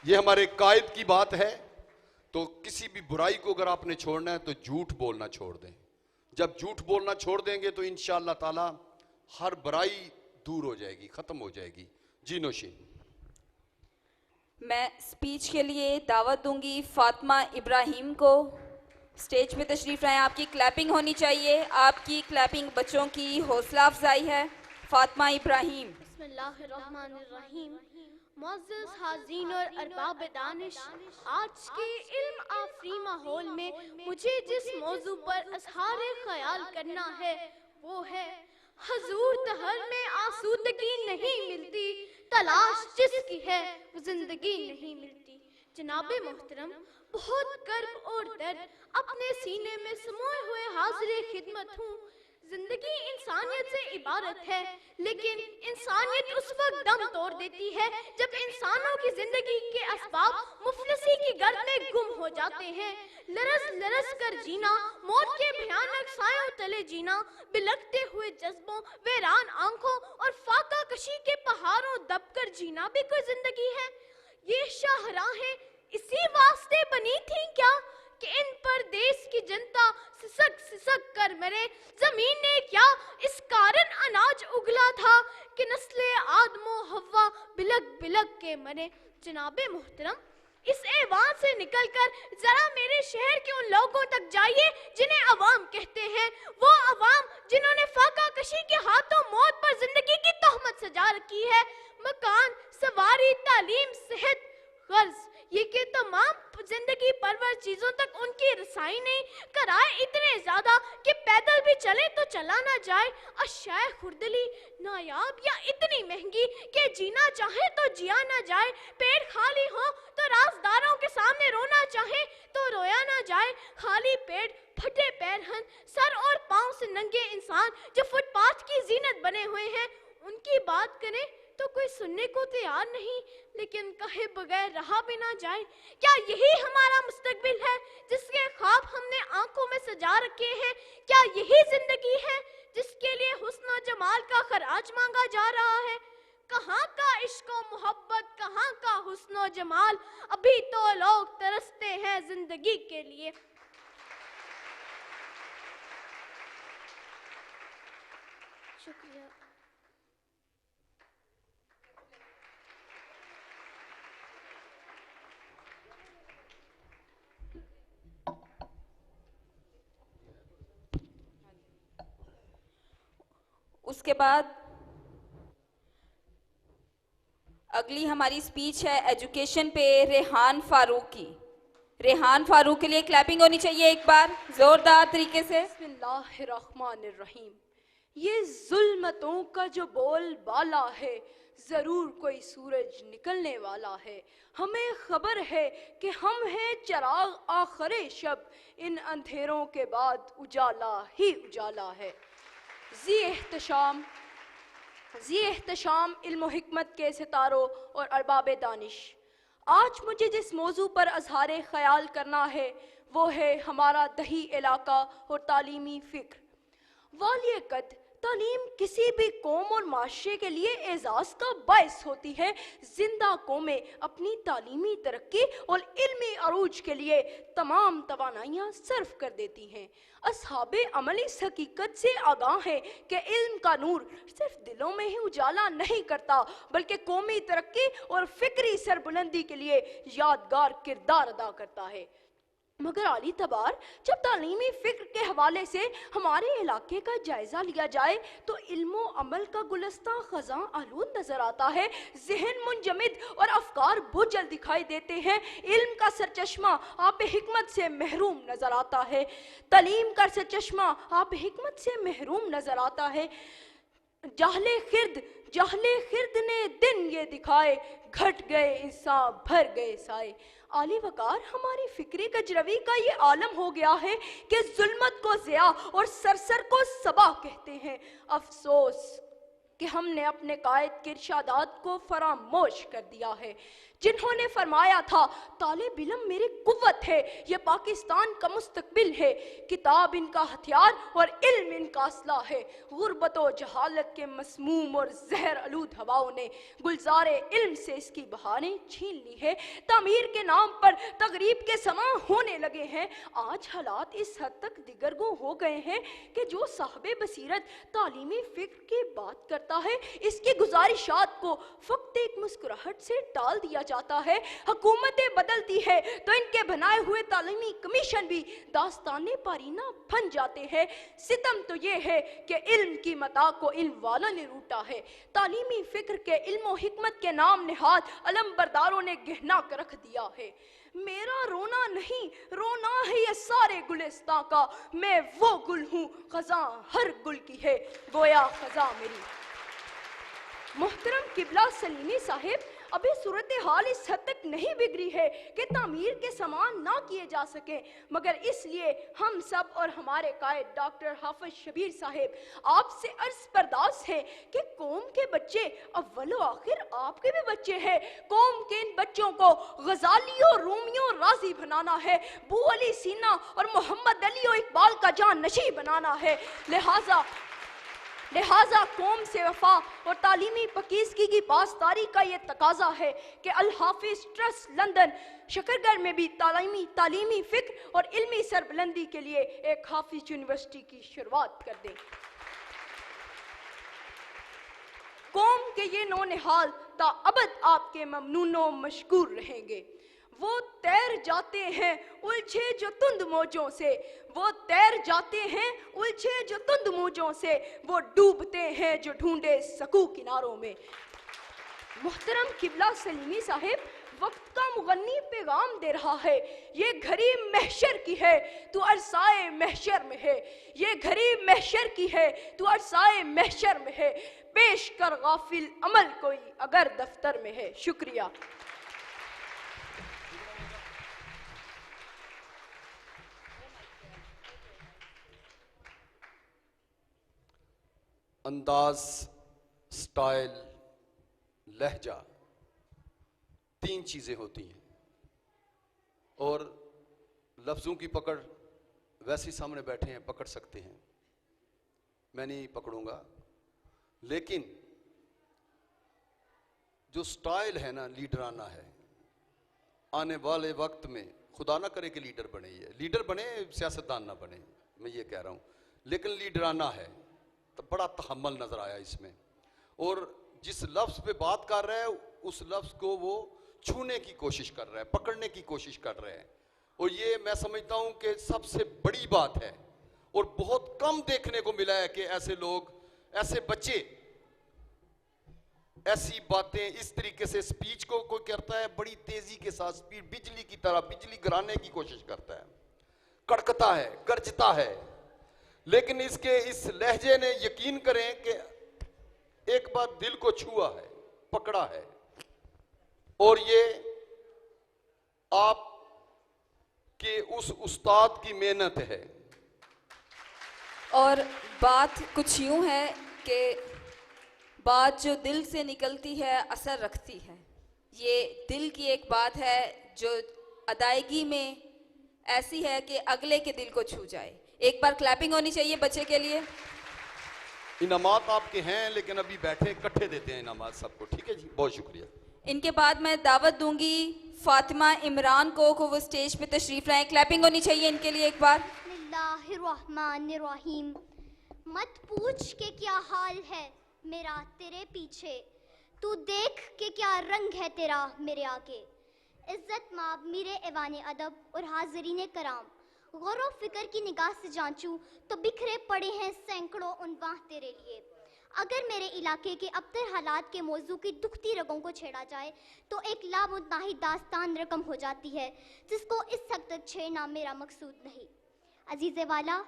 S2: ये हमारे कायद की बात है। तो किसी भी बुराई को अगर आपने छोड़ना है तो झूठ बोलना छोड़ दें। जब झूठ बोलना छोड़ देंगे तो इंशाअल्लाह ताला हर बुराई दूर हो जाएगी, खत्म हो जाएगी। जी नौशीन।
S3: मैं स्पीच के लिए दावत दूंगी फातिमा इब्राहिम को। स्टेज पे तशरीफ लाएं। आपकी क्लैपिंग होनी चाहिए, आपकी क्लैपिंग बच्चों की हौसला अफजाई है। फातिमा इब्राहिम।
S4: बिस्मिल्लाहिर्रहमानिर्रहीम। मुअज़्ज़ज़ हाज़रीन और अरबाब दानिश, आज के इल्म आफरी माहौल में मुझे जिस मौजू पर अज़हारे ख्याल करना है वो है हजूर तहर में आसूदगी नहीं मिलती, तलाश जिसकी है वो जिंदगी नहीं मिलती। जनाबे मोहतरम, बहुत कर्ब और दर्द अपने सीने में समोए हुए हाज़िर खिदमत हूँ। जिंदगी इंसानियत से इबारत है, लेकिन इंसानियत उस वक्त दम तोड़ देती है जब इंसानों की जिंदगी के असबाब मुफलिसी की गर्द में गुम हो जाते हैं। लरस लरस कर जीना, मौत के भयानक सायों तले जीना, बिलखते हुए जज्बों, वीरान आंखों और फाका कशी के पहाड़ों दबकर जीना भी कोई जिंदगी है। ये शाहराहें इसी वास्ते बनी थी क्या कि इन पर देश की जनता सिसक सिसक कर मरे? जमीन ने क्या इस कारण अनाज उगला था कि नस्ले आदमो हव्वा बिलक बिलक के मरे? जनाबे मोहतरम, इस ऐवान से निकलकर जरा मेरे शहर के उन लोगों तक जाइए जिन्हें अवाम कहते हैं। वो अवाम जिन्होंने फाका कशी के हाथों मौत पर जिंदगी की तोहमत सजा रखी है। मकान, सवारी, तालीम, सेहत, कर्ज, ये के तमाम जिंदगी परवर चीजों तक उनकी रसाई नहीं। कराए इतने ज्यादा कि पैदल भी चले तो चला ना जाए। अशाए खुर्दली नायाब या इतनी महंगी कि जीना चाहे तो जिया ना जाए। पेट खाली हो तो राजदारों के सामने रोना चाहे तो रोया ना जाए। खाली पेट, फटे पैरहन, सर और पांव से नंगे इंसान जो फुटपाथ की जीनत बने हुए हैं, उनकी बात करें तो कोई सुनने को तैयार नहीं, लेकिन कहे बगैर रहा भी ना जाए। क्या यही हमारा मुस्तकबिल है जिसके ख्वाब हमने आंखों में सजा रखे हैं? क्या यही जिंदगी है जिसके लिए हुस्न और जमाल का खराज मांगा जा रहा है? कहाँ का इश्क और मोहब्बत, कहाँ का हुस्न और जमाल? अभी तो लोग तरसते हैं जिंदगी के लिए। शुक्रिया।
S3: उसके बाद अगली हमारी स्पीच है एजुकेशन पे रेहान फारूक की। रेहान फारूक के लिए क्लैपिंग होनी चाहिए एक बार जोरदार तरीके से।
S5: बिस्मिल्लाहिर्रहमानिर्रहीम। ये जुल्मतों का जो बोल बाला है, जरूर कोई सूरज निकलने वाला है। हमें खबर है कि हम हैं चिराग आखिरे शब, इन अंधेरों के बाद उजाला ही उजाला है। जी एहतशाम इल्म हिकमत के सितारों और अरबाब दानिश, आज मुझे जिस मौजू पर अजहारे ख्याल करना है वो है हमारा दही इलाका और तालीमी फ़िक्र। वालिय कद तालीम किसी भी कौम और माशरे के लिए एजाज़ का बायस होती है। जिंदा कौमें अपनी तालीमी तरक्की और इल्मी अरूज के लिए तमाम तवानाइयाँ सर्फ कर देती हैं। असहाबे अमल इस हकीकत से आगाह है कि इल्म का नूर सिर्फ दिलों में ही उजाला नहीं करता, बल्कि कौमी तरक्की और फिक्री सरबुलंदी के लिए यादगार किरदार अदा करता है। मगर आली तबार, जब तालीमी फ़िक्र के हवाले से हमारे इलाके का जायज़ा लिया जाए तो इल्मो अमल का गुलस्तां ख़ज़ां आलूद नज़र आता है। जहन मुंजमिद और अफकार बोझल दिखाई देते हैं। इल्म का सरचश्मा आप हिकमत से महरूम नज़र आता है। तालीम का सरचश्मा आप हिकमत से महरूम नज़र आता है। जाहले खिर्द ने दिन ये दिखाए, घट गए इंसान भर गए साए। आली वकार, हमारी फिक्री कजरवी का ये आलम हो गया है कि जुल्मत को ज़िया और सरसर को सबा कहते हैं। अफसोस कि हमने अपने कायद के इरशादात को फरामोश कर दिया है, जिन्होंने फरमाया था तालिब इल्म मेरी कुव्वत है, ये पाकिस्तान का मुस्तकबिल है, किताब इनका हथियार और इल्म इनका असला है। गुर्बत और जहालत के मसमूम और जहर आलूद हवाओं ने गुलजारे इल्म से इसकी बहारें छीन ली है। तामीर के नाम पर तगरीब के समा होने लगे हैं। आज हालात इस हद तक दिगरगू हो गए हैं कि जो साहबे बसीरत तालीमी फिक्र की बात करता है, इसकी गुजारिशात को फक्त एक मुस्कुराहट से टाल दिया जाता है। हुकूमतें बदलती है तो इनके बनाए हुए तालीमी कमीशन भी दास्ताने पारीना बन जाते हैं। सितम तो ये है कि इल्म की मता को इल्म वाला ने लूटा है। तालीमी फिक्र के इल्म हिकमत के नाम निहाद अलम बरदारों ने गहना कर रख दिया है। मेरा रोना नहीं, रोना है ये सारे गुलिस्तां का, मैं वो गुल हूँ खज़ां हर गुल की है, गोया खज़ां मेरी। मोहतरम किबला सलीमी साहिब, अभी सूरत हाल इस हद तक नहीं बिगड़ी है कि तामीर के समान ना किए जा सके, मगर इसलिए हम सब और हमारे कायद डॉक्टर हाफिज शबीर साहिब आपसे अर्ज बर्दाश्त है कि कौम के बच्चे अव्वलो आखिर आपके भी बच्चे हैं। कौम के इन बच्चों को गजालियों रूमियों राजी बनाना है, बू अली सीना और मोहम्मद अली और इकबाल का जान नशी बनाना है। लिहाजा कौम से वफा और तालीमी पकीज़गी की पासदारी का ये तकाजा है कि अल हाफिज ट्रस्ट लंदन शकरगढ़ में भी तालीमी फ़िक्र और इल्मी सरबुलंदी के लिए एक हाफिज यूनिवर्सिटी की शुरुआत कर दें। कौम के ये नौनिहाल ता अबद आपके ममनूनो मशकूर रहेंगे। वो तैर जाते हैं उलझे जो तुंद मौजों से, वो तैर जाते हैं उलझे जो तुंद मौजों से, वो डूबते हैं जो ढूंढे सकू किनारों में। मोहतरम किबला सलीमी साहिब, वक्त का मुगन्नी पैगाम दे रहा है, ये घड़ी महशर की है तू अरसाए महशर में है, ये घड़ी महशर की है तू अरसाए महशर में है, पेश कर गाफिल अमल कोई अगर दफ्तर में है। शुक्रिया।
S2: अंदाज, स्टाइल, लहजा, तीन चीज़ें होती हैं और लफ्ज़ों की पकड़ वैसे सामने बैठे हैं पकड़ सकते हैं, मैं नहीं पकड़ूंगा, लेकिन जो स्टाइल है ना लीडराना है। आने वाले वक्त में खुदा ना करे कि लीडर बने, ये लीडर बने सियासतदान ना बने, मैं ये कह रहा हूँ, लेकिन लीडराना है तो बड़ा तहम्मुल नजर आया इसमें। और जिस लफ्ज पे बात कर रहा है उस लफ्ज को वो छूने की कोशिश कर रहा है, पकड़ने की कोशिश कर रहे हैं, और ये मैं समझता हूं कि सबसे बड़ी बात है और बहुत कम देखने को मिला है कि ऐसे लोग, ऐसे बच्चे ऐसी बातें इस तरीके से स्पीच को कोई करता है बड़ी तेजी के साथ, स्पीड बिजली की तरह बिजली गिराने की कोशिश करता है, कड़कता है, गरजता है, लेकिन इसके इस लहजे ने यकीन करें कि एक बार दिल को छुआ है, पकड़ा है, और ये आप के उस उस्ताद की मेहनत है।
S3: और बात कुछ यूं है कि बात जो दिल से निकलती है असर रखती है। ये दिल की एक बात है जो अदायगी में ऐसी है कि अगले के दिल को छू जाए। एक बार क्लैपिंग होनी चाहिए बच्चे के लिए।
S2: इनामात आपके हैं लेकिन अभी बैठे इकट्ठे देते हैं इनामात सबको, ठीक है जी, बहुत शुक्रिया।
S3: इनके बाद मैं दावत दूंगी फातिमा इमरान को वो स्टेज पे तशरीफ लाएं। क्लैपिंग होनी चाहिए इनके लिए एक बार।
S6: बिस्मिल्लाहिर्रहमानिर्रहीम। मत पूछ के क्या हाल है मेरा तेरे पीछे, तू देख के क्या रंग है तेरा मेरे आगे। इज्जत माब मेरे ऐवान अदब और हाज़रीन कराम, गौर व फिक्र की निगाह से जांचूं तो बिखरे पड़े हैं सैकड़ों उन्वाह तेरे लिए। अगर मेरे इलाके के अबतर हालात के मौजू की दुखती रगों को छेड़ा जाए तो एक लामुतनाही दास्तान रकम हो जाती है, जिसको इस हद तक छेड़ना मेरा मकसूद नहीं। अजीज़े वाला,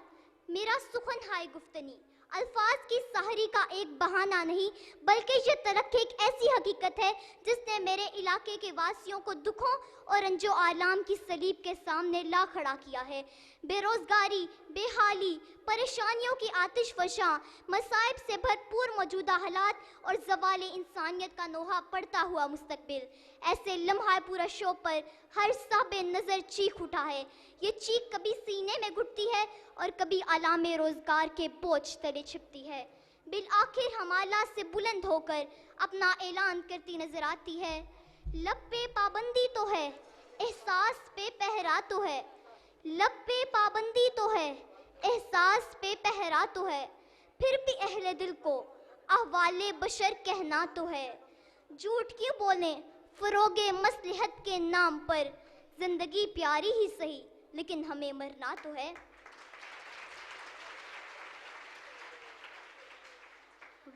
S6: मेरा सुखन हाय गुफ्तनी अल्फाज की सहरी का एक बहाना नहीं, बल्कि ये तरक्की एक ऐसी हकीकत है जिसने मेरे इलाके के वासियों को दुखों और अंजो आलाम की सलीब के सामने ला खड़ा किया है। बेरोजगारी, बेहाली, परेशानियों की आतिश फशा, मसाइब से भरपूर मौजूदा हालात और ज़वाले इंसानियत का नोहा पड़ता हुआ मुस्तकबिल, ऐसे लम्हा पूरा शो पर हर साहब नज़र चीख उठा है। ये चीख कभी सीने में घुटती है और कभी अलामे रोजगार के बोझ तले छिपती है। बिल आखिर हमाला से बुलंद होकर अपना ऐलान करती नजर आती है। लब पे पाबंदी तो है, एहसास पे पहरा तो है। लब पे पाबंदी तो है, एहसास पे पहरा तो है। फिर भी अहले दिल को अहवाले बशर कहना तो है। झूठ क्यों बोलें फरोगे मसलहत के नाम पर, जिंदगी प्यारी ही सही लेकिन हमें मरना तो है।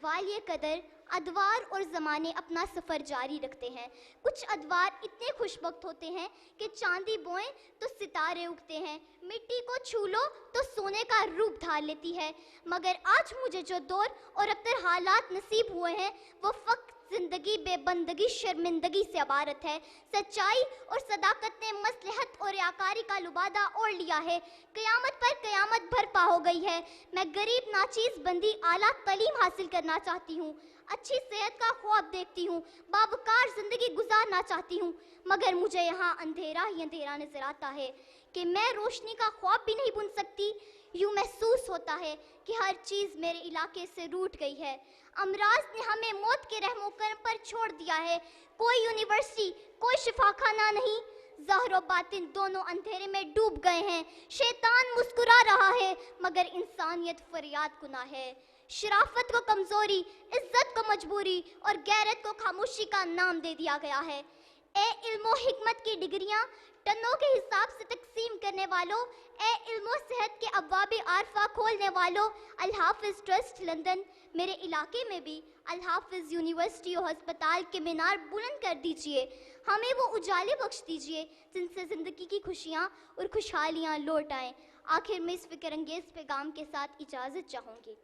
S6: वालिए कदर अदवार और ज़माने अपना सफ़र जारी रखते हैं। कुछ अदवार इतने खुशबख्त होते हैं कि चांदी बोएं तो सितारे उगते हैं, मिट्टी को छू लो तो सोने का रूप धार लेती है। मगर आज मुझे जो दौर और अबतर हालात नसीब हुए हैं वो फ़क्त जिंदगी बेबंदगी शर्मिंदगी से अबारत है। सच्चाई और सदाकत ने मसलहत और याकारी का लुबादा ओढ़ लिया है। क़यामत पर क़यामत बरपा हो गई है। मैं गरीब नाचीज़ बंदी आला तालीम हासिल करना चाहती हूँ, अच्छी सेहत का ख्वाब देखती हूँ, बावकार ज़िंदगी गुजारना चाहती हूँ, मगर मुझे यहाँ अंधेरा ही अंधेरा नजर आता है कि मैं रोशनी का ख्वाब भी नहीं बुन सकती। यूँ महसूस होता है कि हर चीज़ मेरे इलाके से रूठ गई है। अमराज ने हमें मौत के रहमो करम पर छोड़ दिया है। कोई यूनिवर्सिटी, कोई शिफाखाना नहीं, ज़ाहिर व बातिन दोनों अंधेरे में डूब गए हैं। शैतान मुस्कुरा रहा है मगर इंसानियत फरियाद गुनाह है। शराफत को कमज़ोरी, इज्जत को मजबूरी और गैरत को खामोशी का नाम दे दिया गया है। ए इल्मो हिकमत की डिग्रियां टनों के हिसाब से तकसीम करने वालों, ए इल्मो सेहत के अब्वाबे आरफा खोलने वालों, अल हाफिज़ ट्रस्ट लंदन, मेरे इलाके में भी अल हाफिज़ यूनिवर्सिटी और हस्पताल के मीनार बुलंद कर दीजिए। हमें वो उजाले बख्श दीजिए जिनसे ज़िंदगी की खुशियाँ और खुशहालियाँ लौट आएँ। आखिर में इस फिक्र अंगेज़ पैगाम के साथ इजाज़त चाहूँगी।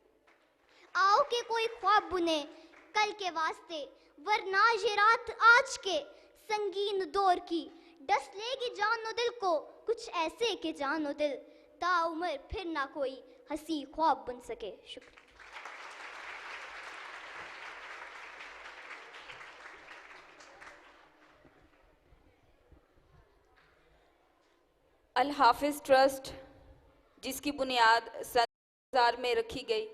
S6: आओ के कोई ख्वाब बुने कल के वास्ते, वरना ये रात आज के संगीन दौर की डस लेगी जानो दिल को, कुछ ऐसे के जानो दिल ताउमर फिर ना कोई हंसी ख्वाब बन सके। शुक्रिया।
S3: अल हाफिज़ ट्रस्ट जिसकी बुनियाद सन 2000 में रखी गई,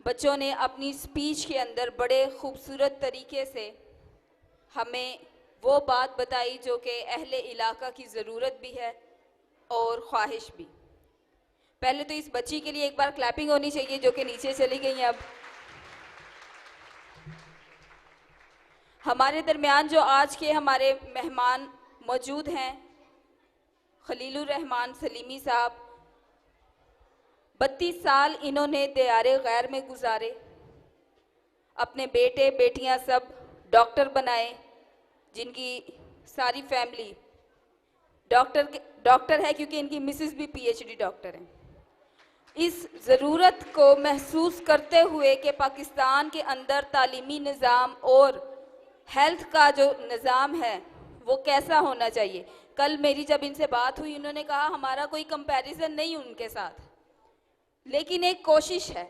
S3: बच्चों ने अपनी स्पीच के अंदर बड़े खूबसूरत तरीके से हमें वो बात बताई जो कि अहले इलाका की ज़रूरत भी है और ख्वाहिश भी। पहले तो इस बच्ची के लिए एक बार क्लैपिंग होनी चाहिए जो कि नीचे चली गई हैं। अब हमारे दरमियान जो आज के हमारे मेहमान मौजूद हैं, खलीलुर रहमान सलीमी साहब, 32 साल इन्होंने दियारे गैर में गुजारे, अपने बेटे बेटियां सब डॉक्टर बनाए, जिनकी सारी फैमिली डॉक्टर है क्योंकि इनकी मिसेस भी पीएचडी डॉक्टर हैं। इस ज़रूरत को महसूस करते हुए कि पाकिस्तान के अंदर तालीमी निज़ाम और हेल्थ का जो निज़ाम है वो कैसा होना चाहिए। कल मेरी जब इनसे बात हुई, उन्होंने कहा हमारा कोई कंपैरिजन नहीं उनके साथ, लेकिन एक कोशिश है।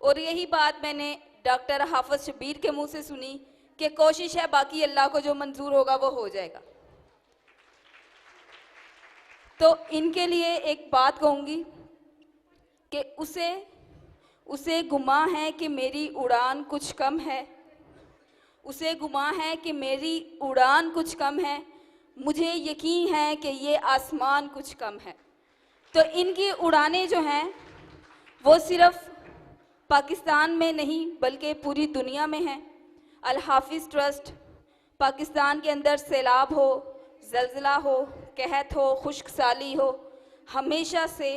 S3: और यही बात मैंने डॉक्टर हाफिज़ शबीर के मुंह से सुनी कि कोशिश है, बाकी अल्लाह को जो मंजूर होगा वो हो जाएगा। तो इनके लिए एक बात कहूँगी कि उसे गुमा है कि मेरी उड़ान कुछ कम है, उसे गुमा है कि मेरी उड़ान कुछ कम है, मुझे यकीन है कि ये आसमान कुछ कम है। तो इनकी उड़ानें जो हैं वो सिर्फ पाकिस्तान में नहीं बल्कि पूरी दुनिया में हैं। अल हाफिज़ ट्रस्ट पाकिस्तान के अंदर सैलाब हो, जलजिला हो, कहत हो, खुश्क साली हो, हमेशा से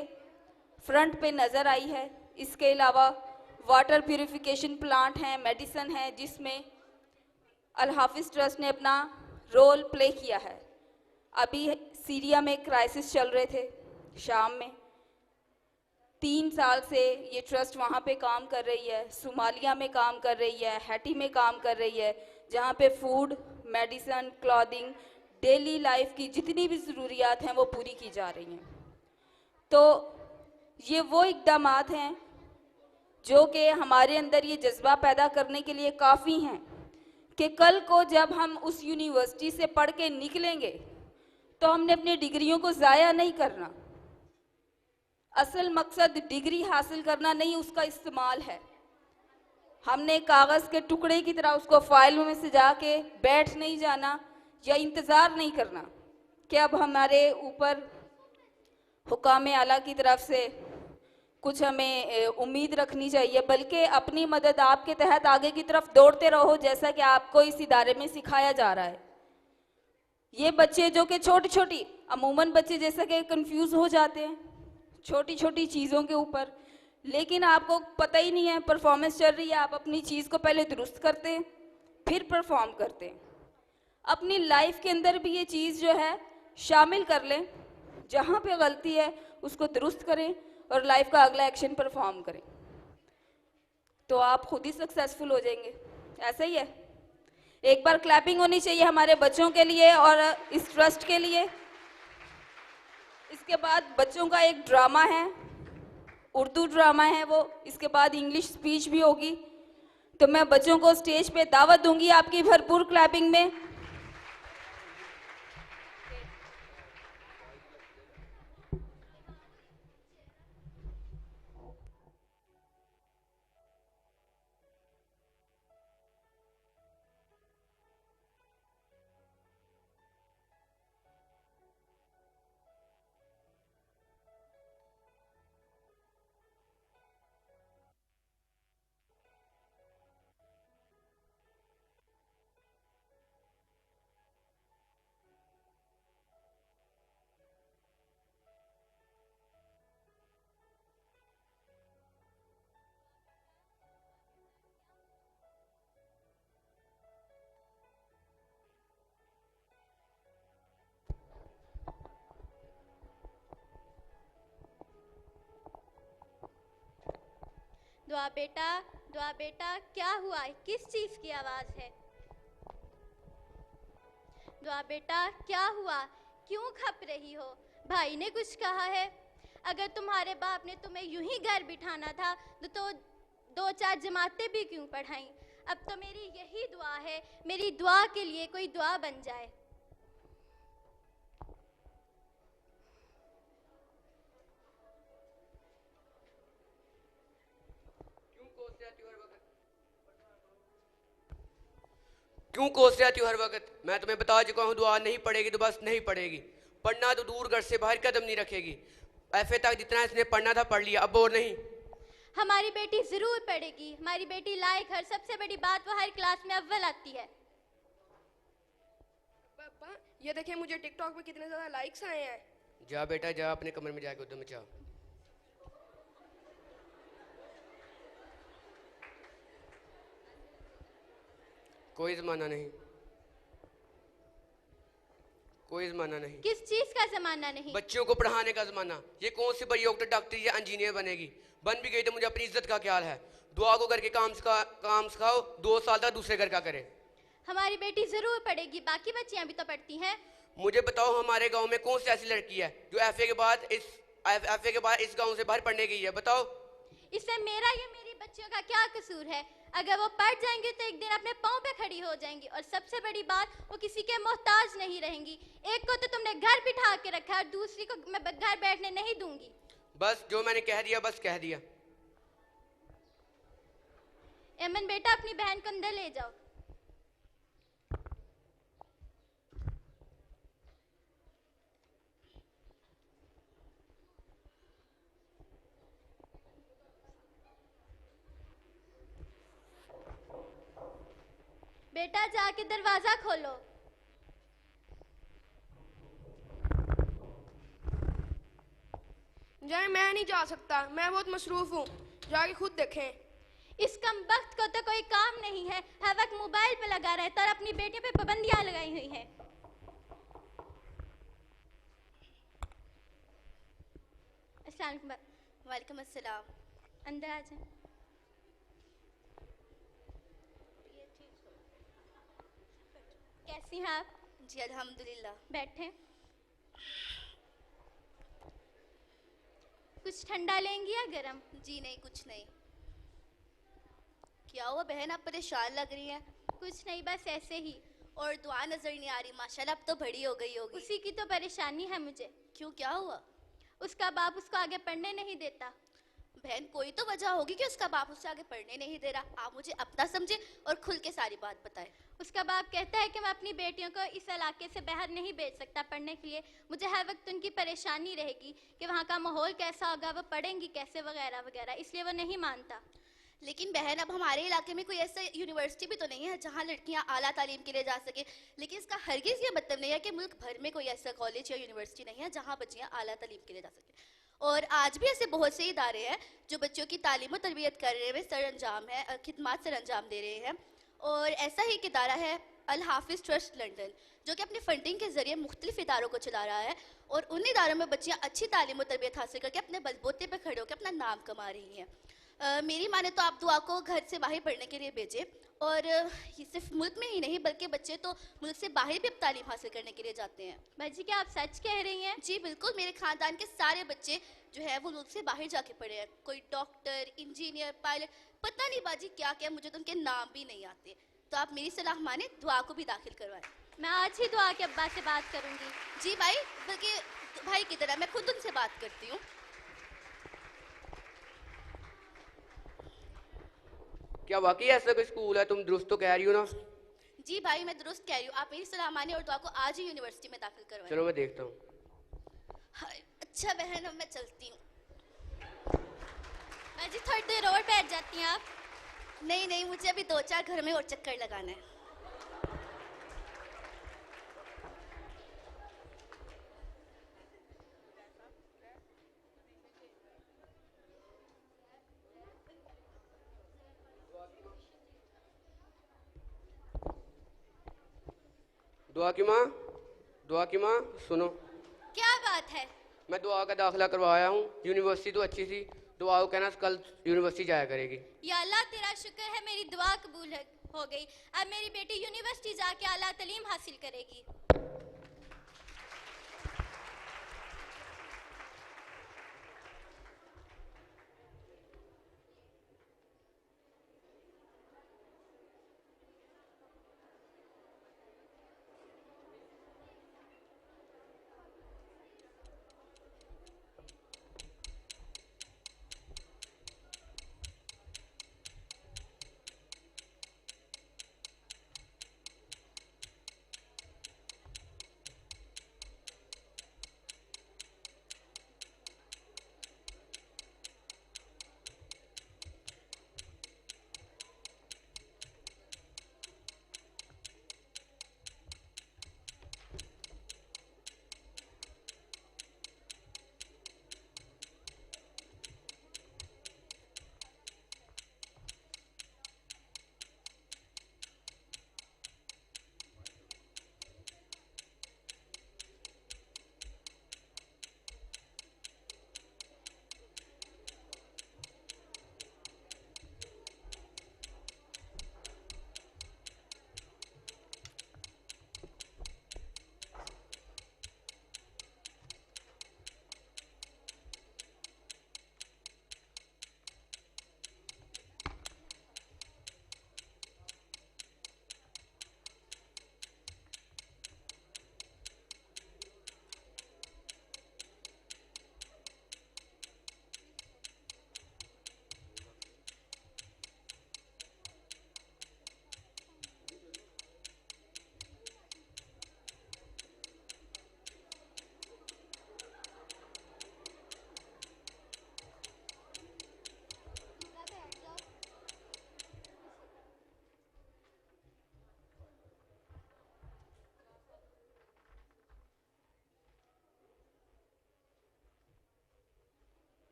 S3: फ्रंट पे नज़र आई है। इसके अलावा वाटर प्यूरिफिकेशन प्लांट हैं, मेडिसन है, जिसमें अल हाफिज़ ट्रस्ट ने अपना रोल प्ले किया है। अभी सीरिया में क्राइसिस चल रहे थे, शाम में 3 साल से ये ट्रस्ट वहाँ पे काम कर रही है, सोमालिया में काम कर रही है, हैटी में काम कर रही है, जहाँ पे food, medicine, clothing, daily life की जितनी भी ज़रूरियात हैं वो पूरी की जा रही हैं। तो ये वो इक़दामात हैं जो कि हमारे अंदर ये जज्बा पैदा करने के लिए काफ़ी हैं कि कल को जब हम उस यूनिवर्सिटी से पढ़ के निकलेंगे तो हमने अपनी डिग्रियों को ज़ाया नहीं करना। असल मकसद डिग्री हासिल करना नहीं, उसका इस्तेमाल है। हमने कागज़ के टुकड़े की तरह उसको फाइल में सजा के बैठ नहीं जाना या इंतज़ार नहीं करना कि अब हमारे ऊपर हुकाम आला की तरफ से कुछ हमें उम्मीद रखनी चाहिए, बल्कि अपनी मदद आपके तहत आगे की तरफ दौड़ते रहो, जैसा कि आपको इस इदारे में सिखाया जा रहा है। ये बच्चे जो कि छोटी छोटी, अमूमन बच्चे जैसा कि कंफ्यूज हो जाते हैं छोटी छोटी चीज़ों के ऊपर, लेकिन आपको पता ही नहीं है परफॉर्मेंस चल रही है, आप अपनी चीज़ को पहले दुरुस्त करते हैं फिर परफॉर्म करते हैं। अपनी लाइफ के अंदर भी ये चीज़ जो है शामिल कर लें, जहाँ पे गलती है उसको दुरुस्त करें और लाइफ का अगला एक्शन परफॉर्म करें, तो आप खुद ही सक्सेसफुल हो जाएंगे। ऐसा ही है। एक बार क्लैपिंग होनी चाहिए हमारे बच्चों के लिए और इस ट्रस्ट के लिए। इसके बाद बच्चों का एक ड्रामा है, उर्दू ड्रामा है वो, इसके बाद इंग्लिश स्पीच भी होगी। तो मैं बच्चों को स्टेज पे दावत दूंगी आपकी भरपूर क्लैपिंग में।
S7: दुआ बेटा क्या हुआ, किस चीज़ की आवाज़ है? दुआ बेटा क्या हुआ, क्यों खप रही हो? भाई ने कुछ कहा है? अगर तुम्हारे बाप ने तुम्हें यूं ही घर बिठाना था तो 2-4 जमातें भी क्यों पढ़ाई? अब तो मेरी यही दुआ है, मेरी दुआ के लिए कोई दुआ बन जाए।
S8: क्यों कोसते आती हो हर वक्त? मैं तुम्हें बता चुका हूँ, दुआ नहीं पड़ेगी तो बस नहीं पड़ेगी, पढ़ना तो दूर घर से बाहर कदम नहीं रखेगी। एफए तक जितना इसने पढ़ना था पढ़ लिया, अब और नहीं।
S7: हमारी बेटी जरूर पढ़ेगी, हमारी बेटी लायक है। सबसे बड़ी बात वो हर क्लास में अव्वल आती है।
S5: पापा ये देखिए मुझे टिकटॉक पे कितने ज्यादा लाइक्स आए हैं।
S8: जा बेटा जा, अपने कमरे में जाके उधर मचा। कोई जमाना नहीं, कोई जमाना नहीं।
S7: किस चीज का जमाना नहीं?
S8: बच्चों को पढ़ाने का जमाना। ये कौन सी बड़ी डॉक्टर, डॉक्टर या इंजीनियर बनेगी? बन भी गई तो मुझे अपनी इज्जत का ख्याल है। दुआ को करके काम सिखाओ, 2 साल तक दूसरे घर का करे।
S7: हमारी बेटी जरूर पढ़ेगी, बाकी बच्चियां भी तो पढ़ती हैं।
S8: मुझे बताओ हमारे गांव में कौन सी ऐसी लड़की है जो एफए के बाद इस गांव से बाहर पढ़ने गई है? बताओ।
S7: इससे मेरा या मेरी बच्चियों का क्या कसूर है? अगर वो पढ़ जाएंगी तो एक दिन अपने पाँव पे खड़ी हो जाएंगी, और सबसे बड़ी बात वो किसी के मोहताज नहीं रहेंगी। एक को तो तुमने घर बिठा के रखा है और दूसरी को मैं घर बैठने नहीं दूंगी।
S8: बस जो मैंने कह दिया बस कह दिया।
S7: एमन बेटा अपनी बहन को अंदर ले जाओ। बेटा जाके दरवाजा खोलो।
S5: जाए, मैं नहीं जा सकता, मैं बहुत मसरूफ हूँ, जाके खुद देखें।
S7: इस कमबख्त को तो कोई काम नहीं है, हर वक्त मोबाइल पे लगा रहता है और अपनी बेटियों पे पाबंदियां लगाई हुई हैं।
S1: वालेकुम अस्सलाम।
S7: अंदर आ जाए। कैसी हैं आप?
S1: जी अल्हम्दुलिल्लाह।
S7: बैठे। कुछ ठंडा लेंगी या गरम?
S1: जी नहीं, कुछ नहीं। क्या हुआ बहन, आप परेशान लग रही हैं?
S7: कुछ नहीं, बस ऐसे ही।
S1: और दुआ नजर नहीं आ रही, माशाल्लाह अब तो बड़ी हो गई होगी।
S7: उसी की तो परेशानी है मुझे।
S1: क्यों, क्या हुआ?
S7: उसका बाप उसको आगे पढ़ने नहीं देता।
S1: बहन कोई तो वजह होगी कि उसका बाप उससे आगे पढ़ने नहीं दे रहा। आप मुझे अपना समझे और खुल के सारी बात बताएं।
S7: उसका बाप कहता है कि मैं अपनी बेटियों को इस इलाके से बाहर नहीं भेज सकता पढ़ने के लिए। मुझे हर वक्त उनकी परेशानी रहेगी कि वहाँ का माहौल कैसा होगा, वो पढ़ेंगी कैसे वगैरह वगैरह, इसलिए वो नहीं मानता।
S1: लेकिन बहन अब हमारे इलाके में कोई ऐसा यूनिवर्सिटी भी तो नहीं है जहाँ लड़कियाँ आला तालीम के लिए जा सके। लेकिन इसका हरगिज़ ये मतलब नहीं है कि मुल्क भर में कोई ऐसा कॉलेज या यूनिवर्सिटी नहीं है जहाँ बच्चियाँ आला तालीम के लिए जा सकें। और आज भी ऐसे बहुत से इदारे हैं जो बच्चों की तालीम और तरबियत कर रहे हैं, सर अंजाम है, खिदमात सर अंजाम दे रहे हैं। और ऐसा ही एक इदारा है अल हाफिज़ ट्रस्ट लंदन, जो कि अपनी फंडिंग के ज़रिए मुख्तलिफ इदारों को चला रहा है। और उन इदारों में बच्चियाँ अच्छी तालीम और तरबियत हासिल करके अपने बलबूते पर खड़े होकर अपना नाम कमा रही हैं। मेरी माने तो आप दुआ को घर से बाहर पढ़ने के लिए भेजें। और ये सिर्फ मुल्क में ही नहीं बल्कि बच्चे तो मुल्क से बाहर भी अब तालीम हासिल करने के लिए जाते हैं।
S7: बाजी क्या आप सच कह रही हैं?
S1: जी बिल्कुल, मेरे ख़ानदान के सारे बच्चे जो है वो मुल्क से बाहर जाके पढ़े हैं। कोई डॉक्टर, इंजीनियर, पायलट, पता नहीं बाजी क्या क्या, मुझे तो उनके नाम भी नहीं आते। तो आप मेरी सलाह माने, दुआ को भी दाखिल करवाएं।
S7: मैं आज ही दुआ के अब्बा से बात करूंगी।
S1: जी भाई, बल्कि भाई की तरह मैं खुद उनसे बात करती हूँ।
S8: क्या वाकई ऐसा कोई स्कूल है? तुम दुरुस्त तो कह रही हो ना?
S1: जी भाई मैं दुरुस्त कह रही हूँ। आप मेरी सलाह माने और दुआ को आज ही यूनिवर्सिटी में दाखिल करवाएं।
S8: चलो मैं देखता हूँ।
S1: अच्छा बहन, अब मैं चलती हूँ।
S7: बाजी थोड़ी देर और बैठ जाती हैं आप?
S1: नहीं नहीं, मुझे अभी 2-4 घर में और चक्कर लगाना है।
S8: दुआ की माँ सुनो।
S7: क्या बात है?
S8: मैं दुआ का दाखिला करवाया हूँ, यूनिवर्सिटी तो अच्छी थी, दुआ को कहना कल यूनिवर्सिटी जाया करेगी।
S7: या अल्लाह तेरा शुक्र है मेरी दुआ कबूल हो गई। अब मेरी बेटी यूनिवर्सिटी जाके आला तालीम हासिल करेगी।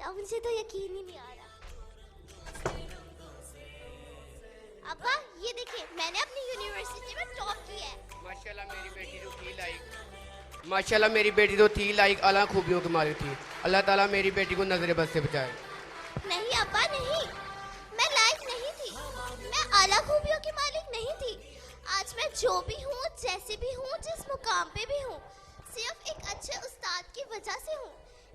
S6: अल्लाह, मुझे तो यकीन ही नहीं आ रहा। अब्बा ये देखिए, मैंने अपनी यूनिवर्सिटी में टॉप किया है।
S8: माशाल्लाह मेरी बेटी तो थी लाइक, माशाल्लाह मेरी बेटी तो थी लाइक, आला खूबियों की मालिक थी। अल्लाह ताला मेरी बेटी को नजर बद से बचाए।
S6: नहीं अब्बा नहीं, मैं लायक नहीं थी, मैं आला खूबियों की मालिक नहीं थी। आज मैं जो भी हूँ, जैसे भी हूँ, जिस मुकाम पे भी हूँ, सिर्फ एक अच्छे उस्ताद की वजह से हूँ।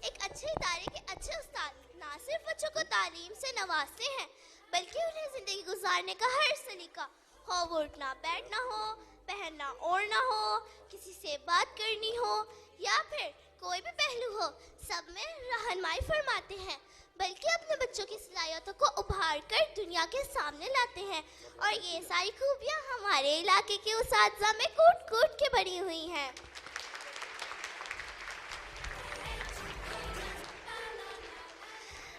S6: एक अच्छे इदारे के अच्छे उस्ताद ना सिर्फ बच्चों को तालीम से नवाजते हैं, बल्कि उन्हें जिंदगी गुजारने का हर सलीका, हो वो उठना बैठना हो, पहनना ओढ़ना हो, किसी से बात करनी हो या फिर कोई भी पहलू हो, सब में रहनुमाई फरमाते हैं, बल्कि अपने बच्चों की सलाहियतों को उभार कर दुनिया के सामने लाते हैं। और ये सारी खूबियाँ हमारे इलाके के उस्ताद में कूट कूट के बनी हुई हैं।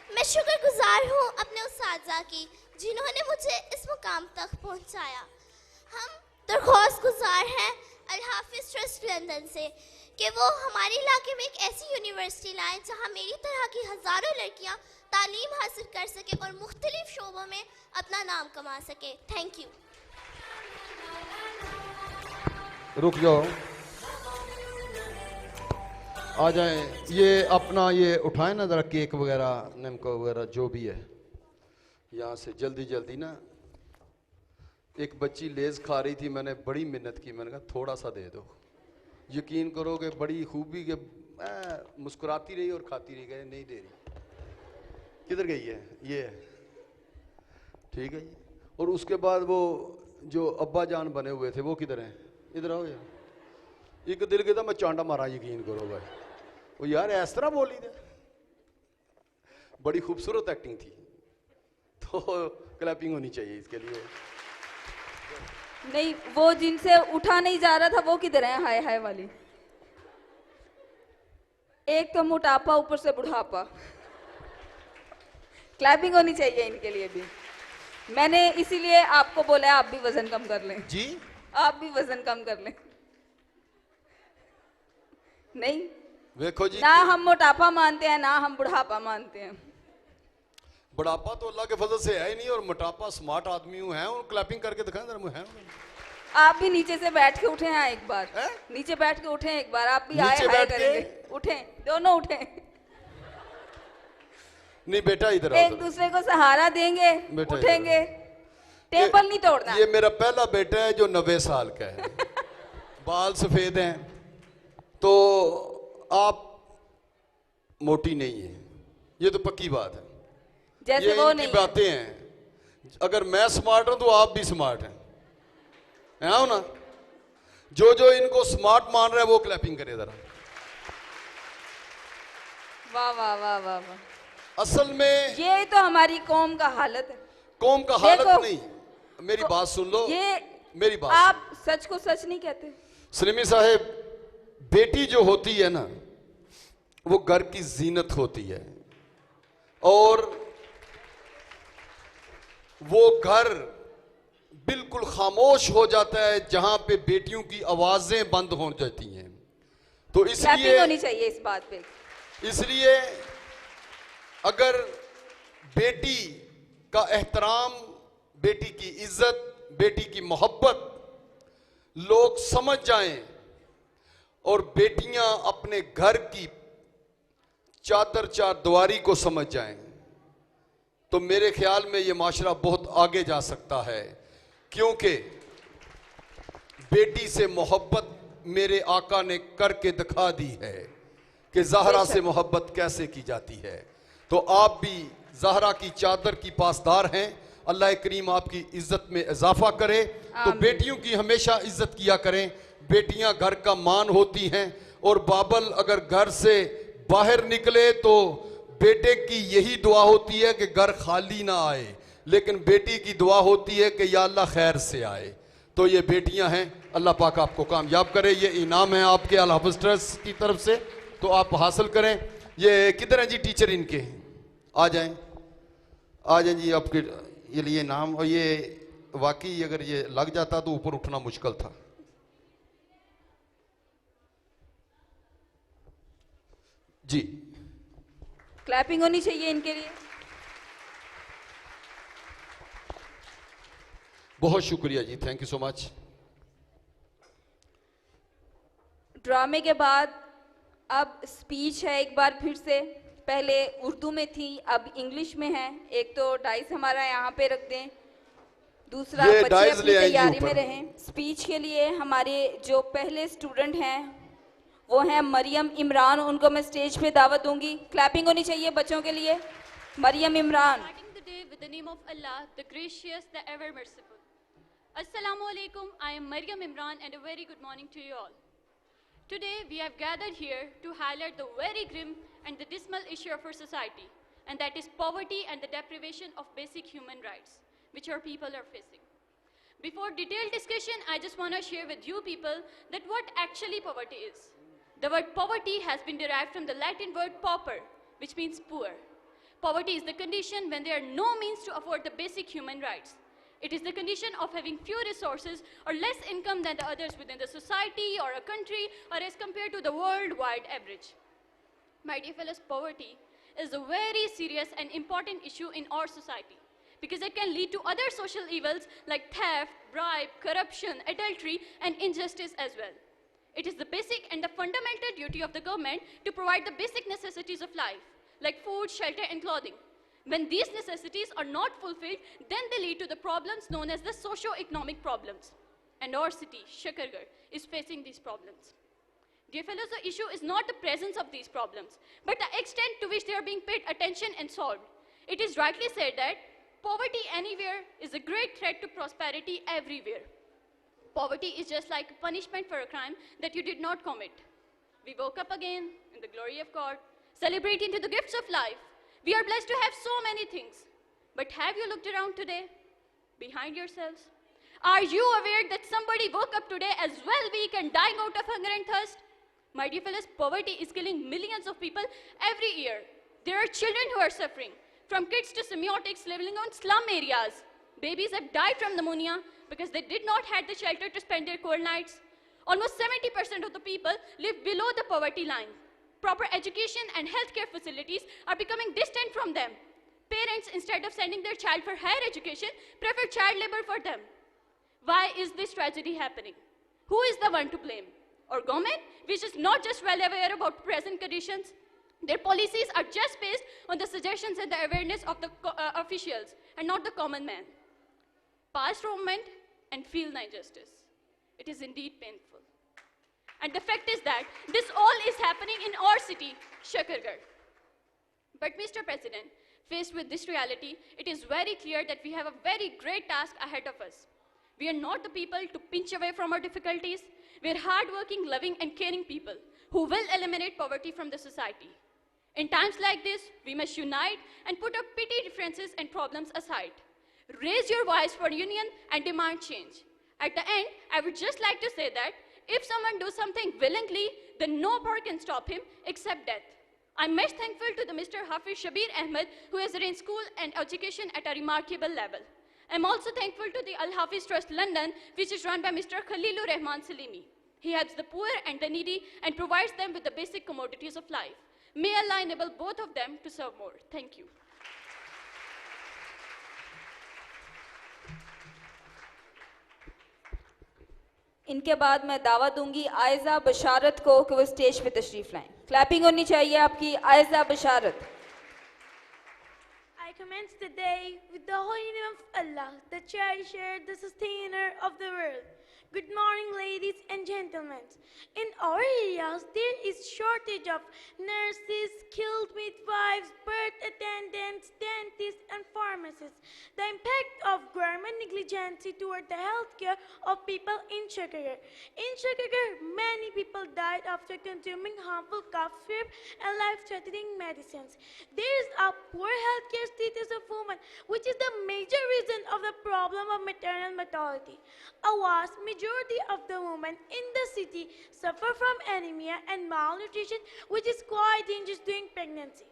S6: मैं शुक्रगुजार हूँ अपने उस्तादा की, जिन्होंने मुझे इस मुकाम तक पहुँचाया। हम दरख्वास्त गुजार हैं अल हाफिज ट्रस्ट लंदन से कि वो हमारे इलाके में एक ऐसी यूनिवर्सिटी लाएं जहाँ मेरी तरह की हज़ारों लड़कियाँ तालीम हासिल कर सके और मुख्तलिफ शोबों में अपना नाम कमा सके। Thank you.
S2: रुक जाओ, आ जाए। ये अपना ये उठाए ना ज़रा, केक वगैरह नमक वगैरह जो भी है यहाँ से जल्दी जल्दी ना। एक बच्ची लेज़ खा रही थी, मैंने बड़ी मिन्नत की, मैंने कहा थोड़ा सा दे दो। यकीन करो कि बड़ी खूबी के मुस्कुराती रही और खाती रही, गए नहीं दे रही। किधर गई है? ये है, ठीक है जी। और उसके बाद वो जो अब्बा जान बने हुए थे वो किधर हैं? इधर आओ यार। एक दिल के था मैं चांडा मारा, यकीन करो भाई। वो यार इस तरह बोली थे, बड़ी खूबसूरत एक्टिंग थी, तो क्लैपिंग होनी चाहिए इसके लिए।
S3: नहीं, वो जिनसे उठा नहीं जा रहा था वो किधर है? हाय हाय वाली। एक तो मोटापा, ऊपर से बुढ़ापा। क्लैपिंग होनी चाहिए इनके लिए भी। मैंने इसीलिए आपको बोला आप भी वजन कम कर लें
S2: जी,
S3: आप भी वजन कम कर लें। नहीं
S2: देखो जी,
S3: ना हम मोटापा मानते हैं ना हम बुढ़ापा मानते हैं।
S2: बुढ़ापा तो अल्लाह के फजल से है ही नहीं, और मोटापा स्मार्ट आदमी है। और क्लैपिंग करके दिखाएं जरा, है।
S3: आप भी नीचे से बैठ के उठे हैं एक बार,
S2: है?
S3: नीचे बैठ के उठे एक बार, आप भी आए
S2: नीचे
S3: हाय
S2: बैठ के?
S3: करेंगे। उठे, दोनों उठे,
S2: नहीं बेटा इधर आओ
S3: एक
S2: जरा।
S3: दूसरे को सहारा देंगे,
S2: बेटा
S3: उठेंगे। टेबल नहीं तोड़ना।
S2: ये मेरा पहला बेटा है जो 90 साल का है। बाल सफेद हैं, तो आप मोटी नहीं है, ये तो पक्की बात है।
S3: जैसे
S2: ये
S3: वो
S2: इनकी
S3: नहीं है।
S2: बातें हैं। अगर मैं स्मार्ट हूं तो आप भी स्मार्ट हैं, है ना? जो जो इनको स्मार्ट मान रहा है वो क्लैपिंग करे जरा।
S3: वाह वाह वाह वाह वाह।
S2: असल में
S3: ये तो हमारी कौम का हालत है।
S2: कौम का हालत
S3: देखो,
S2: नहीं, मेरी बात सुन लो,
S3: ये
S2: मेरी बात
S3: आप सच को सच नहीं कहते।
S2: सलीमी साहेब, बेटी जो होती है ना वो घर की जीनत होती है, और वो घर बिल्कुल खामोश हो जाता है जहां पे बेटियों की आवाजें बंद हो जाती हैं। तो
S3: क्लैपिंग होनी चाहिए इस बात पे।
S2: इसलिए अगर बेटी का एहतराम, बेटी की इज्जत, बेटी की मोहब्बत लोग समझ जाएं, और बेटियां अपने घर की चादर चारदीवारी को समझ जाएं, तो मेरे ख्याल में ये माशरा बहुत आगे जा सकता है। क्योंकि बेटी से मोहब्बत मेरे आका ने करके दिखा दी है कि ज़हरा से मोहब्बत कैसे की जाती है। तो आप भी ज़हरा की चादर की पासदार हैं। अल्लाह करीम आपकी इज्जत में इजाफा करे। तो बेटियों की हमेशा इज्जत किया करें। बेटियां घर का मान होती हैं, और बाबल अगर घर से बाहर निकले तो बेटे की यही दुआ होती है कि घर खाली ना आए, लेकिन बेटी की दुआ होती है कि या अल्लाह खैर से आए। तो ये बेटियां हैं, अल्लाह पाक आपको कामयाब करे। ये इनाम है आपके अल हाफिज ट्रस्ट की तरफ से, तो आप हासिल करें। ये किधर हैं जी टीचर इनके? आ जाएं, आ जाएं जी, आपके ये लिए नाम। और ये वाकई अगर ये लग जाता तो ऊपर उठना मुश्किल था। जी
S3: क्लैपिंग होनी चाहिए इनके लिए।
S2: बहुत शुक्रिया जी, थैंक यू सो मच।
S3: ड्रामे के बाद अब स्पीच है एक बार फिर से, पहले उर्दू में थी अब इंग्लिश में है। एक तो डाइस हमारा यहाँ पे रख दें, दूसरा
S2: ये
S3: बच्चे
S2: डाइस
S3: अपनी
S2: ले आइए
S3: तैयारी
S2: ऊपर।
S3: में रहें। स्पीच के लिए हमारे जो पहले स्टूडेंट हैं वो हैं मरियम इमरान, उनको मैं स्टेज पे दावत दूंगी। क्लैपिंग होनी चाहिए बच्चों के लिए। Maryam Imran.
S9: Starting the day with the name of Allah, the gracious, the ever merciful. Assalamu alaikum. I am Maryam Imran and a very good morning to you all. Today we have gathered here to highlight the very grim and the dismal issue of our society, and that is poverty and the deprivation of basic human rights which our people are facing. Before detailed discussion, I just want to share with you people that what actually poverty is. The word poverty has been derived from the Latin word pauper, which means poor. Poverty is the condition when there are no means to afford the basic human rights. It is the condition of having few resources or less income than the others within the society or a country or as compared to the worldwide average. My dear fellows, poverty is a very serious and important issue in our society because it can lead to other social evils like theft, bribe, corruption, adultery, and injustice as well. It is the basic and the fundamental duty of the government to provide the basic necessities of life, like food, shelter, and clothing. When these necessities are not fulfilled, then they lead to the problems known as the socio-economic problems. And our city, Shakargarh, is facing these problems. Dear fellows, the issue is not the presence of these problems, but the extent to which they are being paid attention and solved. It is rightly said that poverty anywhere is a great threat to prosperity everywhere. Poverty is just like a punishment for a crime that you did not commit. We woke up again in the glory of God, celebrating the gifts of life. We are blessed to have so many things. But have you looked around today, behind yourselves? Are you aware that somebody woke up today as well weak and dying out of hunger and thirst? My dear fellows, poverty is killing millions of people every year. There are children who are suffering, from kids to semiotics living on slum areas. Babies have died from pneumonia because they did not have the shelter to spend their cold nights. Almost 70% of the people live below the poverty line. Proper education and healthcare facilities are becoming distant from them. Parents, instead of sending their child for higher education, prefer child labor for them. Why is this tragedy happening? Who is the one to blame? Our government, which is not just well aware about present conditions. Their policies are just based on the suggestions and the awareness of the officials and not the common man. Past moment and feel the injustice. It is indeed painful. And the fact is that this all is happening in our city, Shakargarh. But Mr. President, faced with this reality, it is very clear that we have a very great task ahead of us. We are not the people to pinch away from our difficulties. We are hardworking, loving, and caring people who will eliminate poverty from the society. In times like this, we must unite and put our petty differences and problems aside. Raise your voice for union and demand change. At the end, I would just like to say that if someone does something willingly, then no power can stop him except death. I'm most thankful to the Mr. Hafiz Shabir Ahmed, who has arranged school and education at a remarkable level. I'm also thankful to the Al Hafiz Trust London, which is run by Mr. Khalilur Rahman Salimi. He helps the poor and the needy and provides them with the basic commodities of life. May Allah enable both of them to serve more. Thank you.
S3: इनके बाद मैं दावा दूंगी आयजा बशारत को कि वो stage पे तशरीफ लाएं। क्लैपिंग होनी चाहिए आपकी। आयजा बशारत।
S4: I commence the day with the holy name of Allah, the cherisher, the sustainer of the world. Good morning, ladies and gentlemen. In our areas, there is shortage of nurses, skilled midwives, birth attendants, dentists, and pharmacists. The impact of government negligence toward the healthcare of people in Shakargarh. In Shakargarh, many people died after consuming harmful cough syrup and life-threatening medicines. There is a poor healthcare status of women, which is the major reason of the problem of maternal mortality. A vast majority of the women in the city suffer from anemia and malnutrition, which is quite dangerous during pregnancy.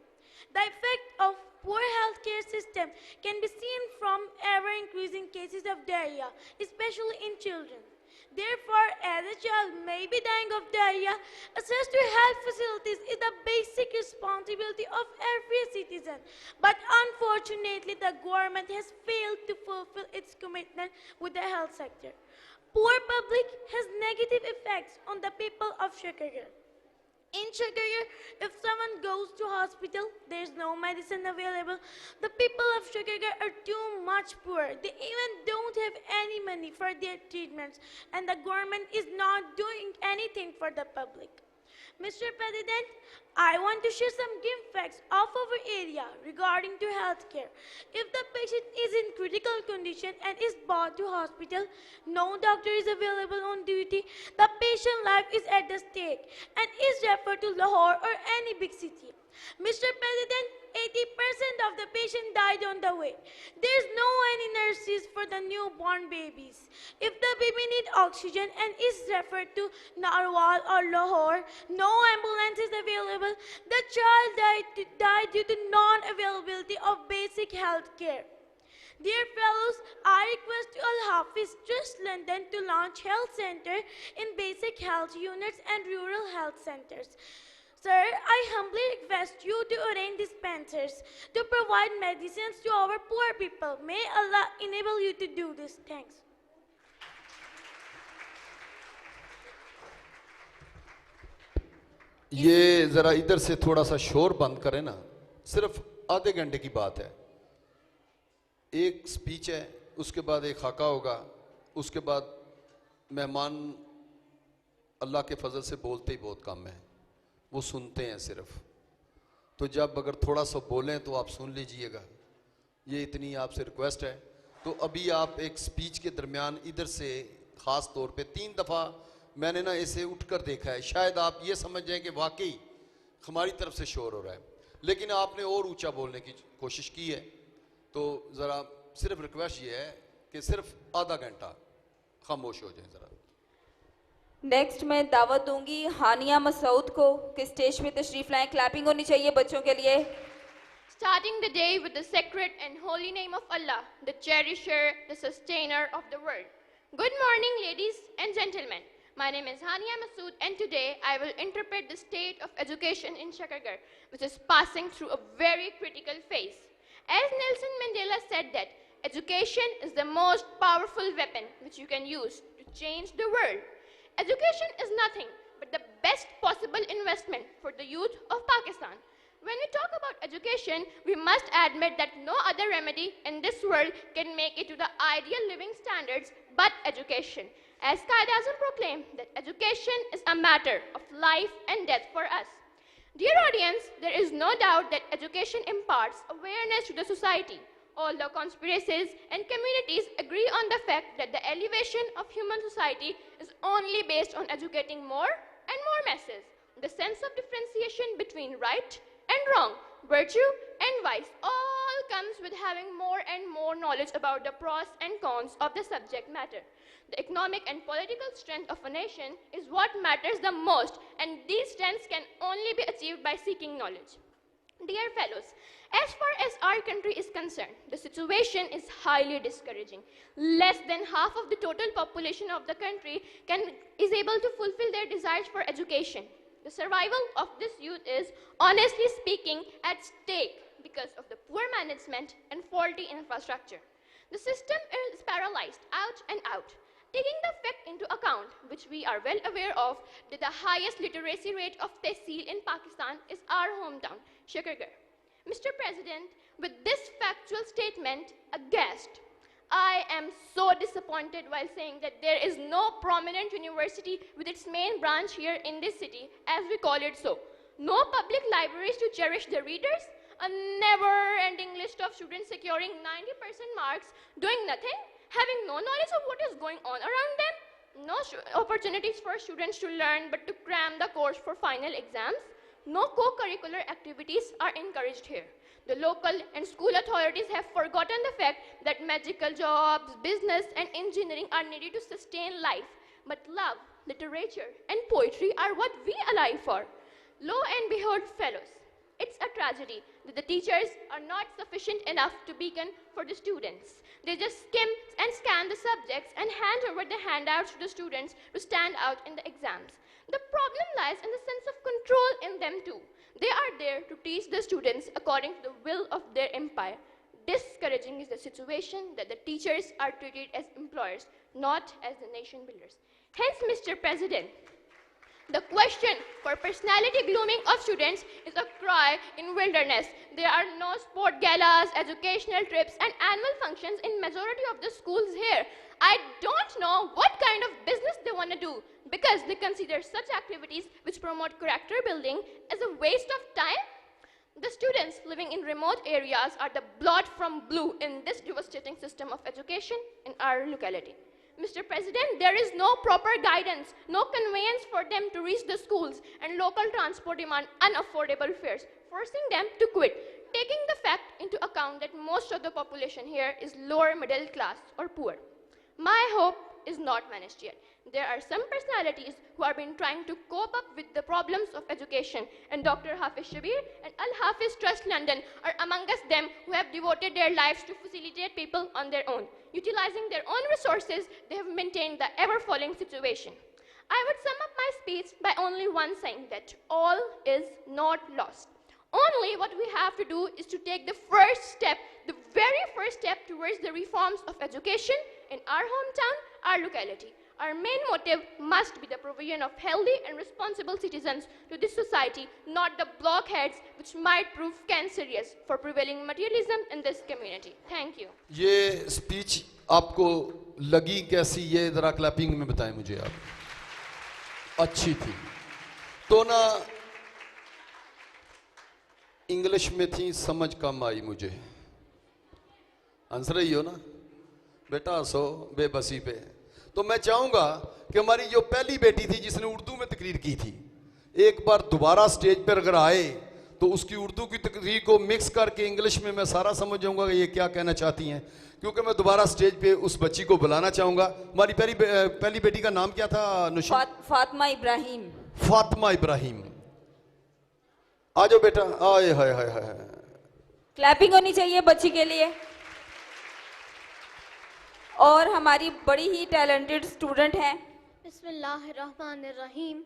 S4: The effect of poor healthcare system can be seen from ever-increasing cases of diarrhea, especially in children.
S10: Therefore, as a child may be dying of diarrhea, access to health facilities is the basic responsibility of every citizen. But unfortunately, the government has failed to fulfill its commitment with the health sector. Poor public has negative effects on the people of Shakargarh. In Shakargarh, if someone goes to hospital, there is no medicine available. The people of Shakargarh are too much poor. They even don't have any money for their treatments, and the government is not doing anything for the public. Mr. President, I want to share some grim facts of our area regarding to healthcare. If the patient is in critical condition and is brought to hospital, no doctor is available on duty, the patient life is at the stake and is referred to Lahore or any big city. Mr. President, 80% of the patient died on the way. There is no any nurses for the newborn babies. If the baby needs oxygen and is referred to Narwal or Lahore, no ambulance is available. The child died due to non-availability of basic health care. Dear fellows, I request Al Hafiz Trust London to launch health center in basic health units and rural health centers. Sir, I humbly request you to arrange dispensers to provide medicines to our poor people. May Allah enable you to do this. Thanks.
S2: ये ज़रा इधर से थोड़ा सा शोर बंद करें ना, सिर्फ आधे घंटे की बात है। एक स्पीच है, उसके बाद एक खाका होगा, उसके बाद मेहमान अल्लाह के फजल से बोलते ही बहुत कम है, वो सुनते हैं सिर्फ। तो जब अगर थोड़ा सा बोलें तो आप सुन लीजिएगा, ये इतनी आपसे रिक्वेस्ट है। तो अभी आप एक स्पीच के दरमियान इधर से ख़ास तौर पे 3 दफ़ा मैंने ना इसे उठकर देखा है, शायद आप ये समझ जाएं कि वाकई हमारी तरफ से शोर हो रहा है, लेकिन आपने और ऊंचा बोलने की कोशिश की है। तो ज़रा सिर्फ रिक्वेस्ट ये है कि सिर्फ आधा घंटा खामोश हो जाए ज़रा।
S3: नेक्स्ट मैं दावत दूंगी हानिया मसूद को कि स्टेज पे तशरीफ लाएं। क्लैपिंग होनी चाहिए बच्चों के लिए।
S11: Starting the day with the sacred and holy name of Allah, the cherisher, the sustainer of the world. Good morning, ladies and gentlemen. My name is Hania Masood, and today I will interpret the state of education in Shakargarh, which is passing through a very critical phase. As Nelson Mandela said that education is the most powerful weapon which you can use to change the world. Education is nothing but the best possible investment for the youth of Pakistan. When we talk about education, we must admit that no other remedy in this world can make it to the ideal living standards but education. As Qaid-e-Azam proclaimed that education is a matter of life and death for us. Dear audience, there is no doubt that education imparts awareness to the society. All the conspiracies and communities agree on the fact that the elevation of human society is only based on educating more and more masses. The sense of differentiation between right and wrong, virtue and vice, all comes with having more and more knowledge about the pros and cons of the subject matter. The economic and political strength of a nation is what matters the most, and these strengths can only be achieved by seeking knowledge. Dear fellows, as far as our country is concerned, the situation is highly discouraging. Less than half of the total population of the country is able to fulfill their desires for education. The survival of this youth is, honestly speaking, at stake because of the poor management and faulty infrastructure. The system is paralyzed out and out. Taking the fact into account, which we are well aware of, that the highest literacy rate of Tehsil in Pakistan is our hometown, Shakargarh. Mr. President, with this factual statement aghast, I am so disappointed while saying that there is no prominent university with its main branch here in this city, as we call it so. No public libraries to cherish the readers, a never-ending list of students securing 90% marks, doing nothing, having no knowledge of what is going on around them, no opportunities for students to learn but to cram the course for final exams. No co-curricular activities are encouraged here. The local and school authorities have forgotten the fact that magical jobs, business and engineering are needed to sustain life. But love, literature and poetry are what we alive for. Lo and behold, fellows, It's a tragedy that the teachers are not sufficient enough to beacon for the students. They just skim and scan the subjects and hand over the handouts to the students to stand out in the exams. The problem lies in the sense of control in them too. They are there to teach the students according to the will of their empire. Discouraging is the situation that the teachers are treated as employers, not as the nation builders. Hence, Mr. President, the question for personality grooming of students is a cry in wilderness. There are no sport galas, educational trips, and annual functions in majority of the schools here. I don't know what kind of business they want to do because they consider such activities which promote character building as a waste of time. The students living in remote areas are the blood from blue in this devastating system of education in our locality. Mr. President, there is no proper guidance, no conveyance for them to reach the schools, and local transport demand unaffordable fares, forcing them to quit, taking the fact into account that most of the population here is lower middle class or poor. My hope is not vanished yet. There are some personalities who have been trying to cope up with the problems of education, and Dr. Hafiz Shabir and Al-Hafiz Trust London are among us them who have devoted their lives to facilitate people on their own. Utilizing their own resources, they have maintained the ever-falling situation. I would sum up my speech by only one saying that all is not lost. Only what we have to do is to take the first step, the very first step towards the reforms of education in our hometown, our locality. Our main motive must be the provision of healthy and responsible citizens to this society, not the blockheads which might prove cancerous for prevailing materialism in this community. Thank you.
S2: ये speech आपको लगी कैसी, ये जरा clapping में बताएं मुझे आप। अच्छी थी तो ना, इंग्लिश में थी, समझ कम आई मुझे। आंसर ही हो ना बेटा, हंसो बेबसी पे। तो मैं चाहूंगा कि हमारी जो पहली बेटी थी जिसने उर्दू में तकरीर की थी, एक बार दोबारा स्टेज पर अगर आए तो उसकी उर्दू की तकरीर को मिक्स करके इंग्लिश में मैं सारा समझ जाऊंगा कि ये क्या कहना चाहती हैं, क्योंकि मैं दोबारा स्टेज पे उस बच्ची को बुलाना चाहूंगा। हमारी पहली बेटी का नाम क्या था?
S3: फातिमा इब्राहिम।
S2: फातिमा इब्राहिम, आ जाओ बेटा। आए हाय हाय हाय,
S3: क्लैपिंग होनी चाहिए बच्ची के लिए। और हमारी बड़ी ही टैलेंटेड स्टूडेंट हैं।
S4: बिस्मिल्लाहिर्रहमानिर्रहीम।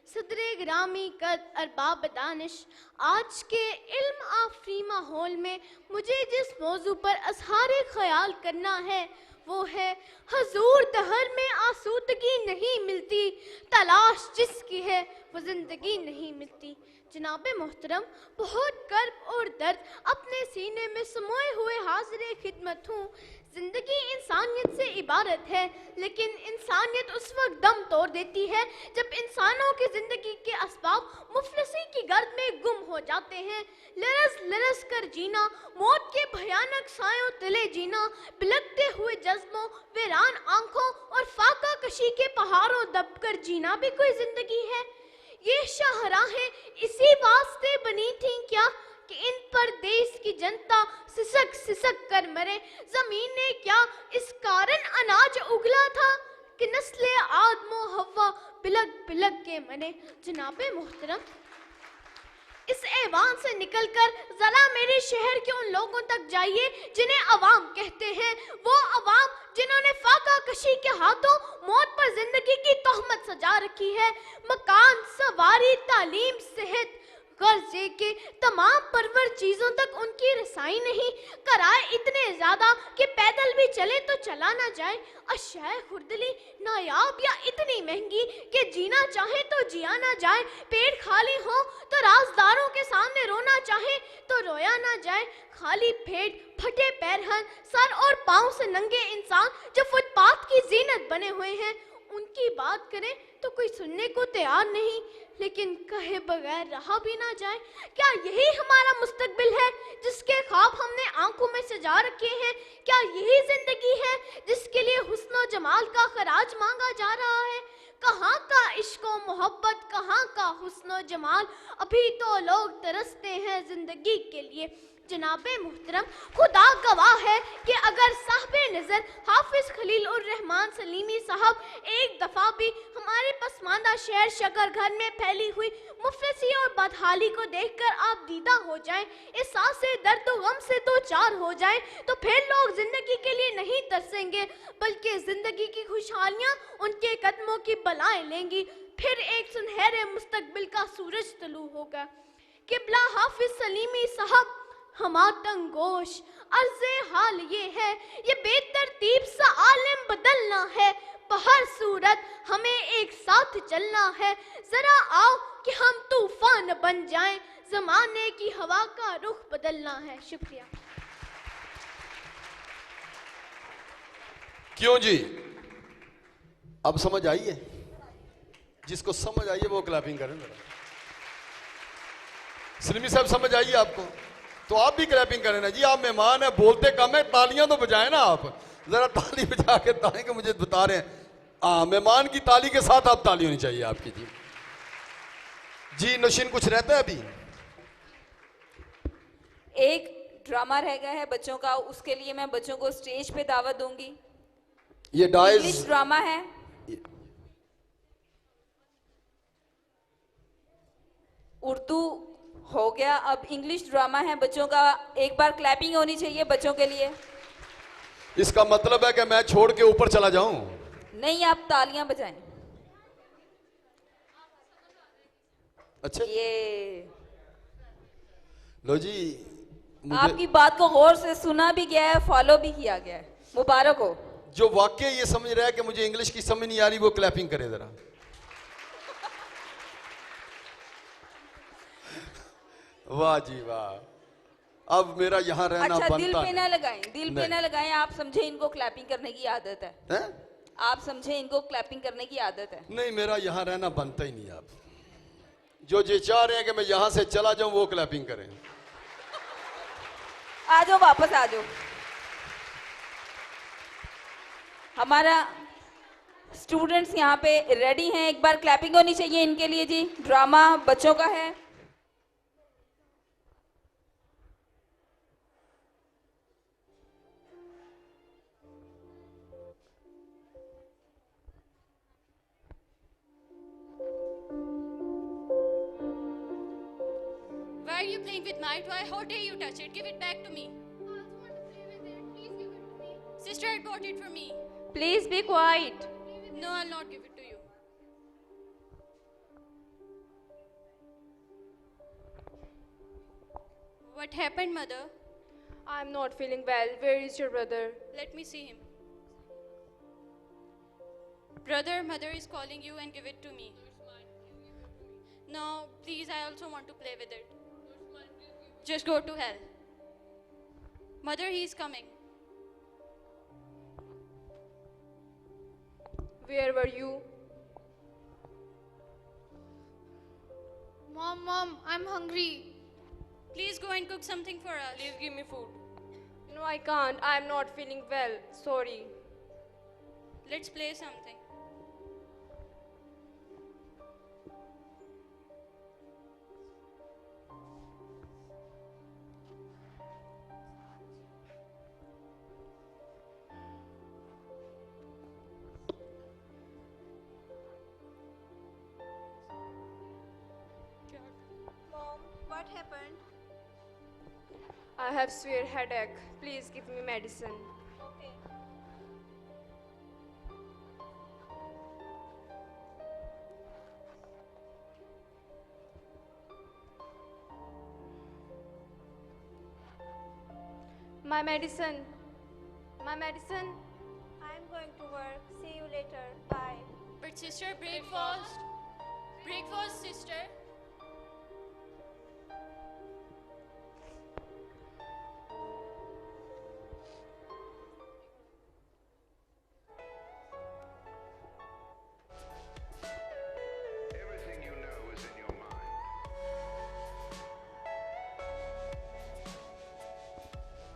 S4: सदरे ग्रामी कद अरबाब दानिश, आज के इल्म आफरी माहौल में मुझे जिस मौजू पर असहारे ख्याल करना है वो है हजूर दहर में आसूदगी नहीं मिलती, तलाश जिसकी है वो जिंदगी नहीं मिलती। जनाबे मोहतरम, बहुत कर्ब और दर्द अपने सीने में समोए हुए हाजिर खिदमत हूँ। जिंदगी इंसानियत से इबारत है, लेकिन इंसानियत उस वक्त दम तोड़ देती है जब इंसानों की जिंदगी के असबाब मुफलिसी की गर्द में गुम हो जाते हैं। लरस लरस कर जीना, मौत के भयानक सायों तले जीना, बिलकते हुए जज्बों, वीरान आंखों और फाका कशी के पहाड़ों दब कर जीना भी कोई जिंदगी है। ये शाहराहें इसी वास्ते बनी थीं क्या कि इन पर देश की जनता सिसक सिसक कर मरे? जमीन ने क्या इस कारण अनाज उगला था कि नस्ले आदमो हव्वा बिलक बिलक के मने? जनाबे मोहतरम, इस ऐवान से निकलकर जरा मेरे शहर के उन लोगों तक जाइए जिन्हें अवाम कहते हैं, वो अवाम जिन्होंने फाका कशी के हाथों मौत पर जिंदगी की तोहमत सजा रखी है। मकान, सवारी, तालीम, सेहत, कर्जे के तमाम परवर चीजों तक उनकी रसाई नहीं। कराए इतने ज्यादा कि पैदल भी चले तो चला ना जाए। अशाए खुर्दली नायाब या इतनी महंगी कि जीना चाहे तो जिया ना जाए। पेट खाली हो तो राजदारों के सामने रोना चाहे तो रोया ना जाए। खाली पेट, फटे पैरहन, सर और पांव से नंगे इंसान जो फुटपाथ की जीनत बने हुए हैं, उनकी बात करें तो कोई सुनने को तैयार नहीं, लेकिन कहे बगैर रहा भी ना जाए। क्या यही हमारा मुस्तकबिल है जिसके ख्वाब हमने आंखों में सजा रखे हैं? क्या यही जिंदगी है जिसके लिए हुस्न जमाल का खराज मांगा जा रहा है? कहाँ का इश्क व मोहब्बत, कहाँ का हुस्न जमाल? अभी तो लोग तरसते हैं जिंदगी के लिए। जनाबे मुहतरम, खुदा गवाह है कि अगर साहिबे नज़र हाफिज खलील उर रहमान सलीमी साहब एक दफ़ा भी हमारे पसमानदा शहर शकरघर में फैली हुई मुफलिसी और बदहाली को देखकर आप दीदा हो जाएं, एहसास से दर्द व गम से दो चार हो जाएं, तो फिर लोग जिंदगी के लिए नहीं तरसेंगे, बल्कि जिंदगी की खुशहालियाँ उनके कदमों की बलाएं लेंगी। फिर एक सुनहरे मुस्तकबिल का सूरज तलू होगा। किबला हाफिज सलीमी साहब हमातंग गोश, अर्ज़े हाल ये है, ये बेतरतीब सा आलम बदलना है, हर सूरत हमें एक साथ चलना है, जरा आओ कि हम तूफान बन जाएं, जमाने की हवा का रुख बदलना है। शुक्रिया।
S2: क्यों जी, अब समझ आई है? जिसको समझ आई है वो क्लैपिंग करें जरा। सलीमी साहब समझ आई है आपको? तो आप भी क्लैपिंग करें ना जी। आप मेहमान है, बोलते कम है, तालियां तो बजाएं ना आप। जरा ताली बजा के ताए कि मुझे बता रहे हैं। मेहमान की ताली के साथ आप ताली होनी चाहिए आपकी जी। जी नौशीन, कुछ रहता है अभी?
S3: एक ड्रामा रह गया है बच्चों का, उसके लिए मैं बच्चों को स्टेज पे दावत दूंगी।
S2: ये डाइज
S3: इंग्लिश ड्रामा है। उर्दू हो गया, अब इंग्लिश ड्रामा है बच्चों का। एक बार क्लैपिंग होनी चाहिए बच्चों के लिए।
S2: इसका मतलब है कि मैं छोड़ के ऊपर चला जाऊं?
S3: नहीं, आप तालियां बजाएं।
S2: अच्छा,
S3: ये
S2: लो जी,
S3: आपकी बात को गौर से सुना भी गया है, फॉलो भी किया गया है। मुबारक हो।
S2: जो वाकई ये समझ रहा है कि मुझे इंग्लिश की समझ नहीं आ रही, वो क्लैपिंग करे जरा। वाह जी वाह। अब मेरा यहाँ रहना
S3: अच्छा,
S2: बनता
S3: दिल पे
S2: है।
S3: ना लगाएं, दिल पे ना लगाएं। आप समझे इनको क्लैपिंग करने की आदत है, आप समझे इनको क्लैपिंग करने की आदत है।
S2: नहीं, मेरा यहाँ रहना बनता ही नहीं। आप जो ये चाह रहे हैं कि मैं यहाँ से चला जाऊं, वो क्लैपिंग करें।
S3: आ जाओ, वापस आ जाओ। हमारा स्टूडेंट्स यहाँ पे रेडी हैं, एक बार क्लैपिंग होनी चाहिए इनके लिए जी। ड्रामा बच्चों का है।
S9: Why are you playing with my toy? How dare you touch it? Give it back to me. Sister had bought it for me.
S5: Please be quiet.
S9: No, I'll not give it to you. What happened, mother?
S5: I'm not feeling well. Where is your brother?
S9: Let me see him. Brother, mother is calling you and give it to me. No, please, I also want to play with it. Just go to hell. Mother, he is coming.
S5: Where were you?
S7: Mom, I'm hungry.
S9: Please go and cook something for us.
S5: Please give me food. No, I can't. I'm not feeling well. Sorry.
S9: Let's play something.
S7: Mom, what happened?
S5: I have severe headache. Please give me medicine.
S7: Okay.
S5: My medicine. My medicine.
S7: I'm going to work. See you later. Bye.
S9: But sister, breakfast. Breakfast, sister.
S12: Everything you know is in your mind.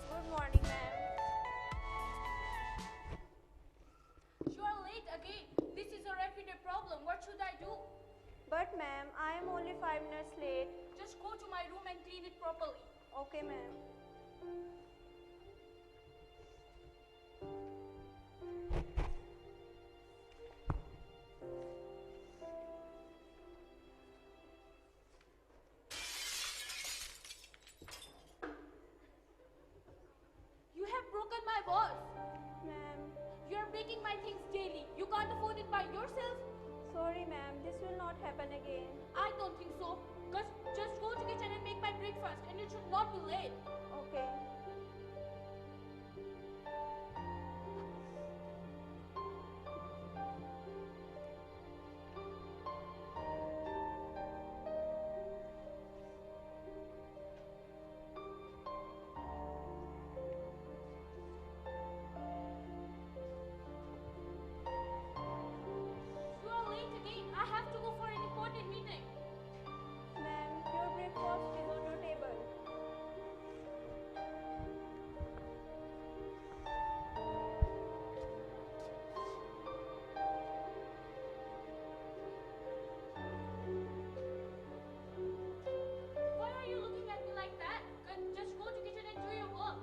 S7: Good morning, ma'am.
S10: You are late again. This is a repeated problem. What should I do?
S7: But ma'am, I am only 5 minutes late.
S10: Just go to my room and clean it properly.
S7: Okay, ma'am.
S10: got the food by yourself?
S13: Sorry, ma'am. This will not happen again.
S10: I don't think so. Just go to kitchen and make my breakfast, and it should not be late.
S13: Okay.
S10: You are late again. I have to go for an important meeting.
S13: Ma'am, your breakfast is on your table.
S10: Why are you looking at me like that? Just go to kitchen and do your work.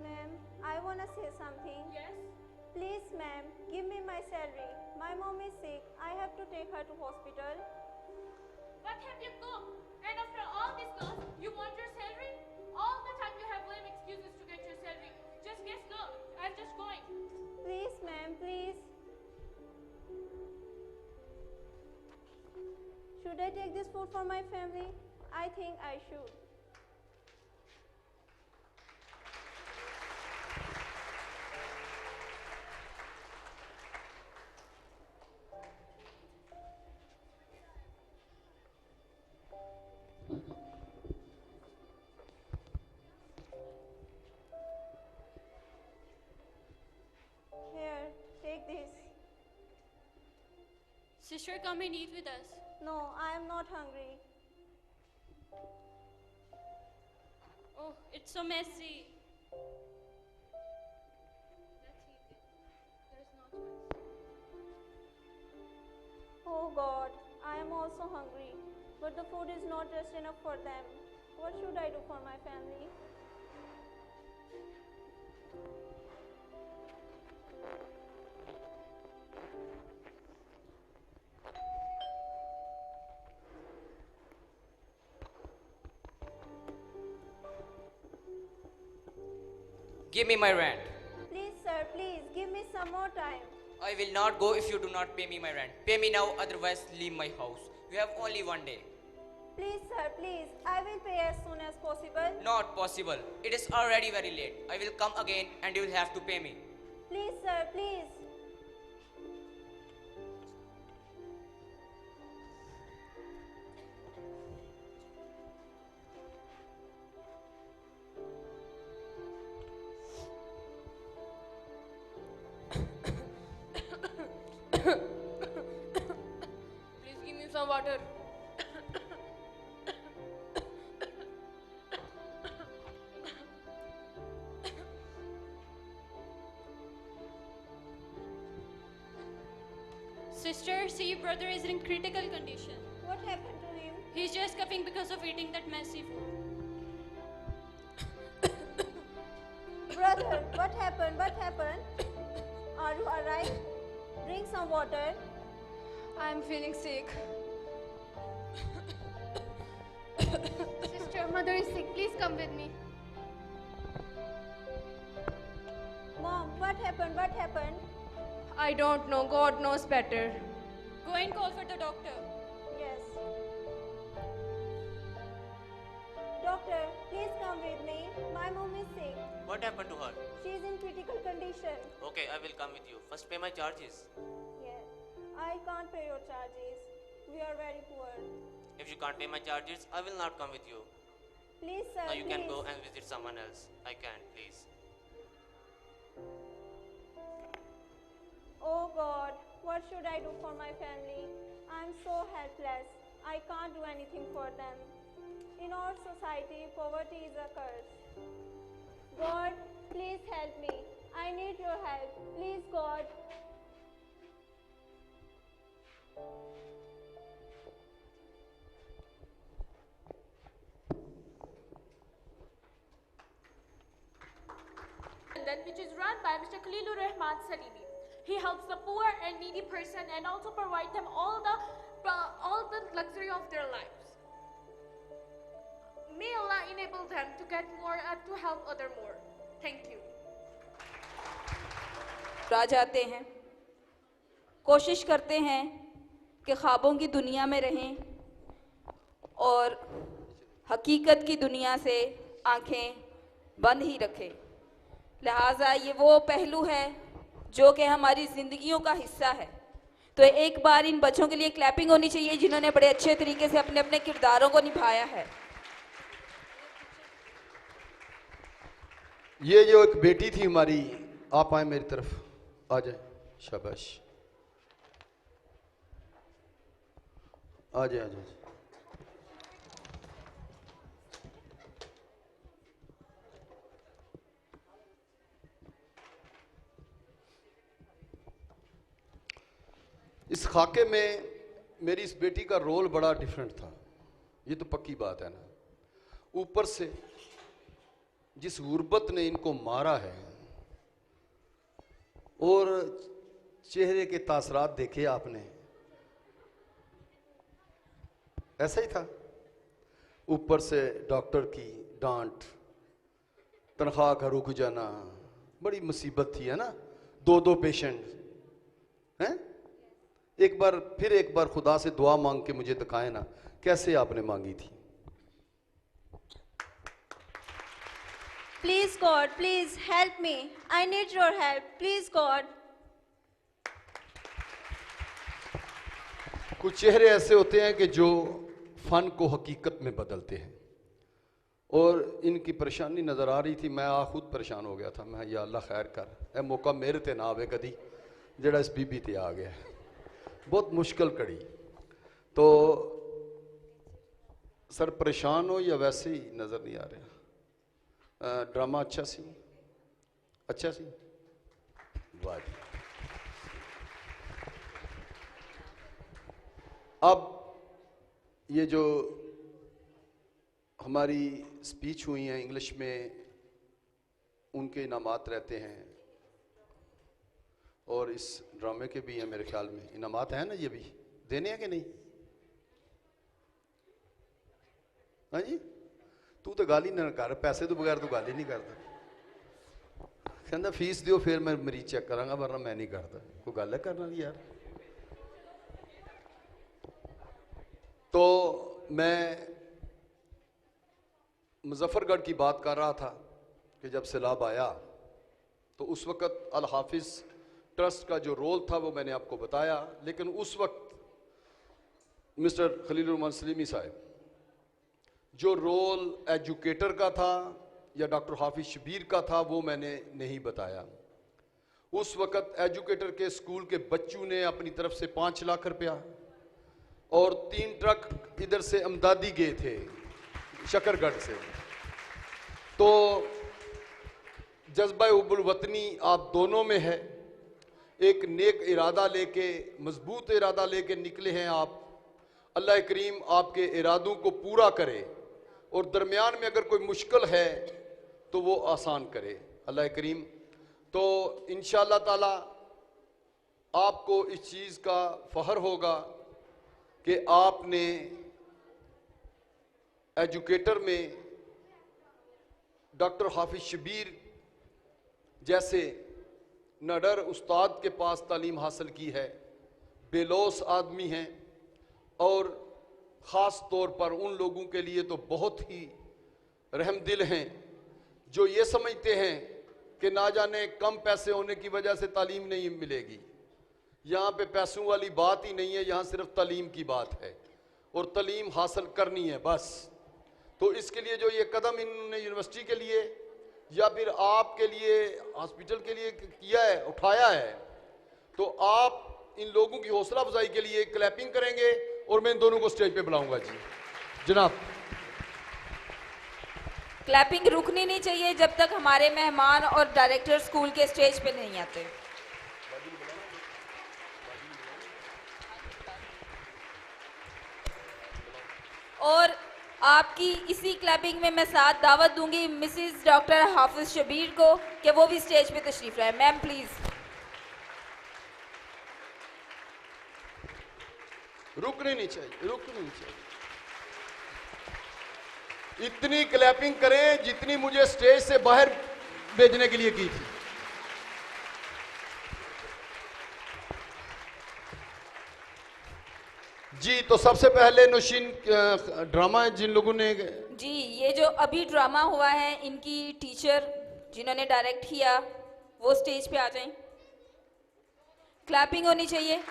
S13: Ma'am, I want to say something.
S10: Yes?
S13: Please, ma'am, give me my salary. My mom is sick. I have to take her to hospital.
S10: What have you cooked? And after all this loss, you want your salary? All the time you have lame excuses to get your salary. Just guess no. I'm just going.
S13: Please, ma'am, please. Should I take this food for my family? I think I should. Here, take this.
S9: Sister, come and eat with us.
S13: No, I am not hungry.
S9: Oh, it's so messy.
S13: Oh God, I am also hungry, but the food is not just enough for them. What should I do for my family?
S14: Give me my rent.
S13: Please, sir, please give me some more time.
S14: I will not go if you do not pay me my rent. Pay me now, otherwise leave my house. You have only one day.
S13: Please, sir, please. I will pay as soon as possible.
S14: Not possible. It is already very late. I will come again and you will have to pay me.
S13: Please, sir, please.
S10: Please give me some water.
S9: Sister, see, your brother is in critical condition.
S13: What happened to him?
S9: He's just coughing because of eating that messy food.
S13: Brother, what happened? What happened? Are you alright? Drink some water.
S5: I'm feeling sick.
S4: Sister, mother is sick. Please come with me.
S13: Mom, what happened? What happened?
S5: I don't know. God knows better.
S9: Go and call for the doctor.
S13: Yes. Doctor, please come with me. My mom is sick.
S15: What happened to her?
S13: She is in critical condition.
S15: Okay, I will come with you. First pay my charges.
S13: Yes. I can't pay your charges. We are very poor.
S15: If you can't pay my charges, I will not come with you.
S13: Please, sir,
S15: Now you
S13: please.
S15: can go and visit someone else. I can't, please.
S13: Oh God, what should I do for my family? I'm so helpless. I can't do anything for them. In our society, poverty is a curse. God, please help me. I need your help. Please, God.
S10: London, which is run by Mr. Khalilur Rahman Salimi. He helps the poor and needy person and also provides them all the luxury of their lives. May Allah enable them to get more and to help other more. Thank you.
S3: राज आते हैं कोशिश करते हैं कि ख्वाबों की दुनिया में रहें और हकीकत की दुनिया से आंखें बंद ही रखें। लिहाजा ये वो पहलू है जो कि हमारी ज़िंदगियों का हिस्सा है। तो एक बार इन बच्चों के लिए क्लैपिंग होनी चाहिए जिन्होंने बड़े अच्छे तरीके से अपने अपने किरदारों को निभाया है।
S2: ये जो एक बेटी थी हमारी, आप आए मेरी तरफ, आ जाए, शाबाश, आ जाए, आ जाए। इस खाके में मेरी इस बेटी का रोल बड़ा डिफरेंट था, ये तो पक्की बात है ना। ऊपर से जिस गुर्बत ने इनको मारा है और चेहरे के तासरात देखे आपने, ऐसा ही था। ऊपर से डॉक्टर की डांट, तनख्वाह का रुक जाना, बड़ी मुसीबत थी, है ना। दो पेशेंट हैं। एक बार खुदा से दुआ मांग के मुझे दिखाए ना कैसे आपने मांगी थी।
S13: Please God, please help me. I need your help. Please God.
S2: कुछ चेहरे ऐसे होते हैं कि जो फन को हकीकत में बदलते हैं, और इनकी परेशानी नजर आ रही थी। मैं खुद परेशान हो गया था। मैं, या अल्लाह खैर कर, ए मौका मेरे ते ना आवे कदी जेड़ा इस बीबी ते आ गया। बहुत मुश्किल कड़ी। तो सर परेशान हो या वैसे ही नजर नहीं आ रहा? ड्रामा अच्छा सी, अच्छा सी, वाह जी। अब ये जो हमारी स्पीच हुई है इंग्लिश में, उनके इनामात रहते हैं, और इस ड्रामे के भी हैं मेरे ख्याल में इनामात हैं ना, ये भी देने हैं कि नहीं? हाँ जी, तू तो गाली ना कर, पैसे तो बगैर तू गाली नहीं करता। कहता फीस दियो फिर मैं मरीज चेक करांगा, वरना मैं नहीं करता। कोई गल है करना नहीं यार। तो मैं मुजफ्फरगढ़ की बात कर रहा था कि जब सैलाब आया तो उस वक़्त अल हाफिज़ ट्रस्ट का जो रोल था वो मैंने आपको बताया। लेकिन उस वक्त मिस्टर खलीलुर रहमान सलीमी साहब जो रोल एजुकेटर का था या डॉक्टर हाफिज शबीर का था वो मैंने नहीं बताया। उस वक़्त एजुकेटर के स्कूल के बच्चों ने अपनी तरफ से 5 लाख रुपया और 3 ट्रक इधर से अमदादी गए थे शकरगढ़ से। तो जज्बा उबुल वतनी आप दोनों में है। एक नेक इरादा लेके, मजबूत इरादा लेके निकले हैं आप। अल्लाह करीम आपके इरादों को पूरा करे और दरमियान में अगर कोई मुश्किल है तो वो आसान करे अल्लाह करीम। तो इंशाअल्लाह ताला आपको इस चीज़ का फ़ख्र होगा कि आपने एजुकेटर में डॉक्टर हाफिज शबीर जैसे नडर उस्ताद के पास तालीम हासिल की है। बेलौस आदमी हैं और ख़ास तौर पर उन लोगों के लिए तो बहुत ही रहमदिल हैं जो ये समझते हैं कि ना जाने कम पैसे होने की वजह से तालीम नहीं मिलेगी। यहाँ पे पैसों वाली बात ही नहीं है, यहाँ सिर्फ तालीम की बात है और तालीम हासिल करनी है बस। तो इसके लिए जो ये कदम इन्होंने यूनिवर्सिटी के लिए या फिर आपके लिए हॉस्पिटल के लिए किया है, उठाया है, तो आप इन लोगों की हौसला अफजाई के लिए क्लैपिंग करेंगे और मैं इन दोनों को स्टेज पे बुलाऊंगा। जी जनाब।
S3: क्लैपिंग रुकनी नहीं चाहिए जब तक हमारे मेहमान और डायरेक्टर स्कूल के स्टेज पे नहीं आते। और आपकी इसी क्लैपिंग में मैं साथ दावत दूंगी मिसेस डॉक्टर हाफिज शबीर को कि वो भी स्टेज पे तशरीफ लाए। Ma'am please.
S2: रुकनी नहीं चाहिए, रुकनी नहीं चाहिए। इतनी क्लैपिंग करें जितनी मुझे स्टेज से बाहर भेजने के लिए की थी। जी, तो सबसे पहले नौशीन ड्रामा है जिन लोगों ने
S3: जी, ये जो अभी ड्रामा हुआ है, इनकी टीचर जिन्होंने डायरेक्ट किया वो स्टेज पे आ जाएं। क्लैपिंग होनी चाहिए।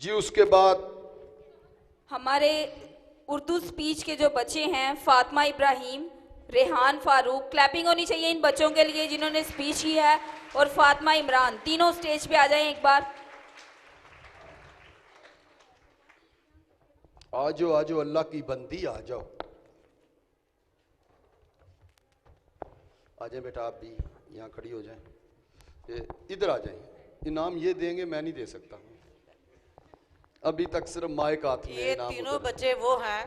S2: जी, उसके बाद
S3: हमारे उर्दू स्पीच के जो बच्चे हैं, फातिमा इब्राहिम, रेहान फारूक, क्लैपिंग होनी चाहिए इन बच्चों के लिए जिन्होंने स्पीच की है, और फातिमा इमरान, तीनों स्टेज पे आ जाएं एक बार।
S2: आजो आजो अल्लाह की बंदी, आ जाओ, आ जाए बेटा, आप भी यहाँ खड़ी हो जाएं, इधर आ जाएं। इनाम ये देंगे, मैं नहीं दे सकता, अभी तक सिर्फ माइक हाथ में।
S16: ये तीनों बच्चे वो हैं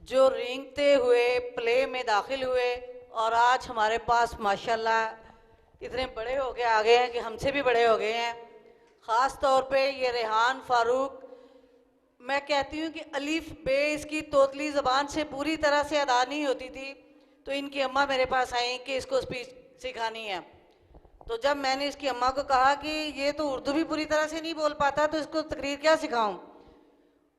S16: जो रेंगते हुए प्ले में दाखिल हुए और आज हमारे पास माशाल्लाह इतने बड़े हो गए आ गए हैं कि हमसे भी बड़े हो गए हैं। ख़ास तौर पे ये रेहान फारूक, मैं कहती हूँ कि अलीफ बे इसकी तोतली ज़बान से पूरी तरह से अदा नहीं होती थी, तो इनकी अम्मा मेरे पास आई कि इसको स्पीच सिखानी है। तो जब मैंने इसकी अम्मा को कहा कि ये तो उर्दू भी पूरी तरह से नहीं बोल पाता, तो इसको तकरीर क्या सिखाऊं,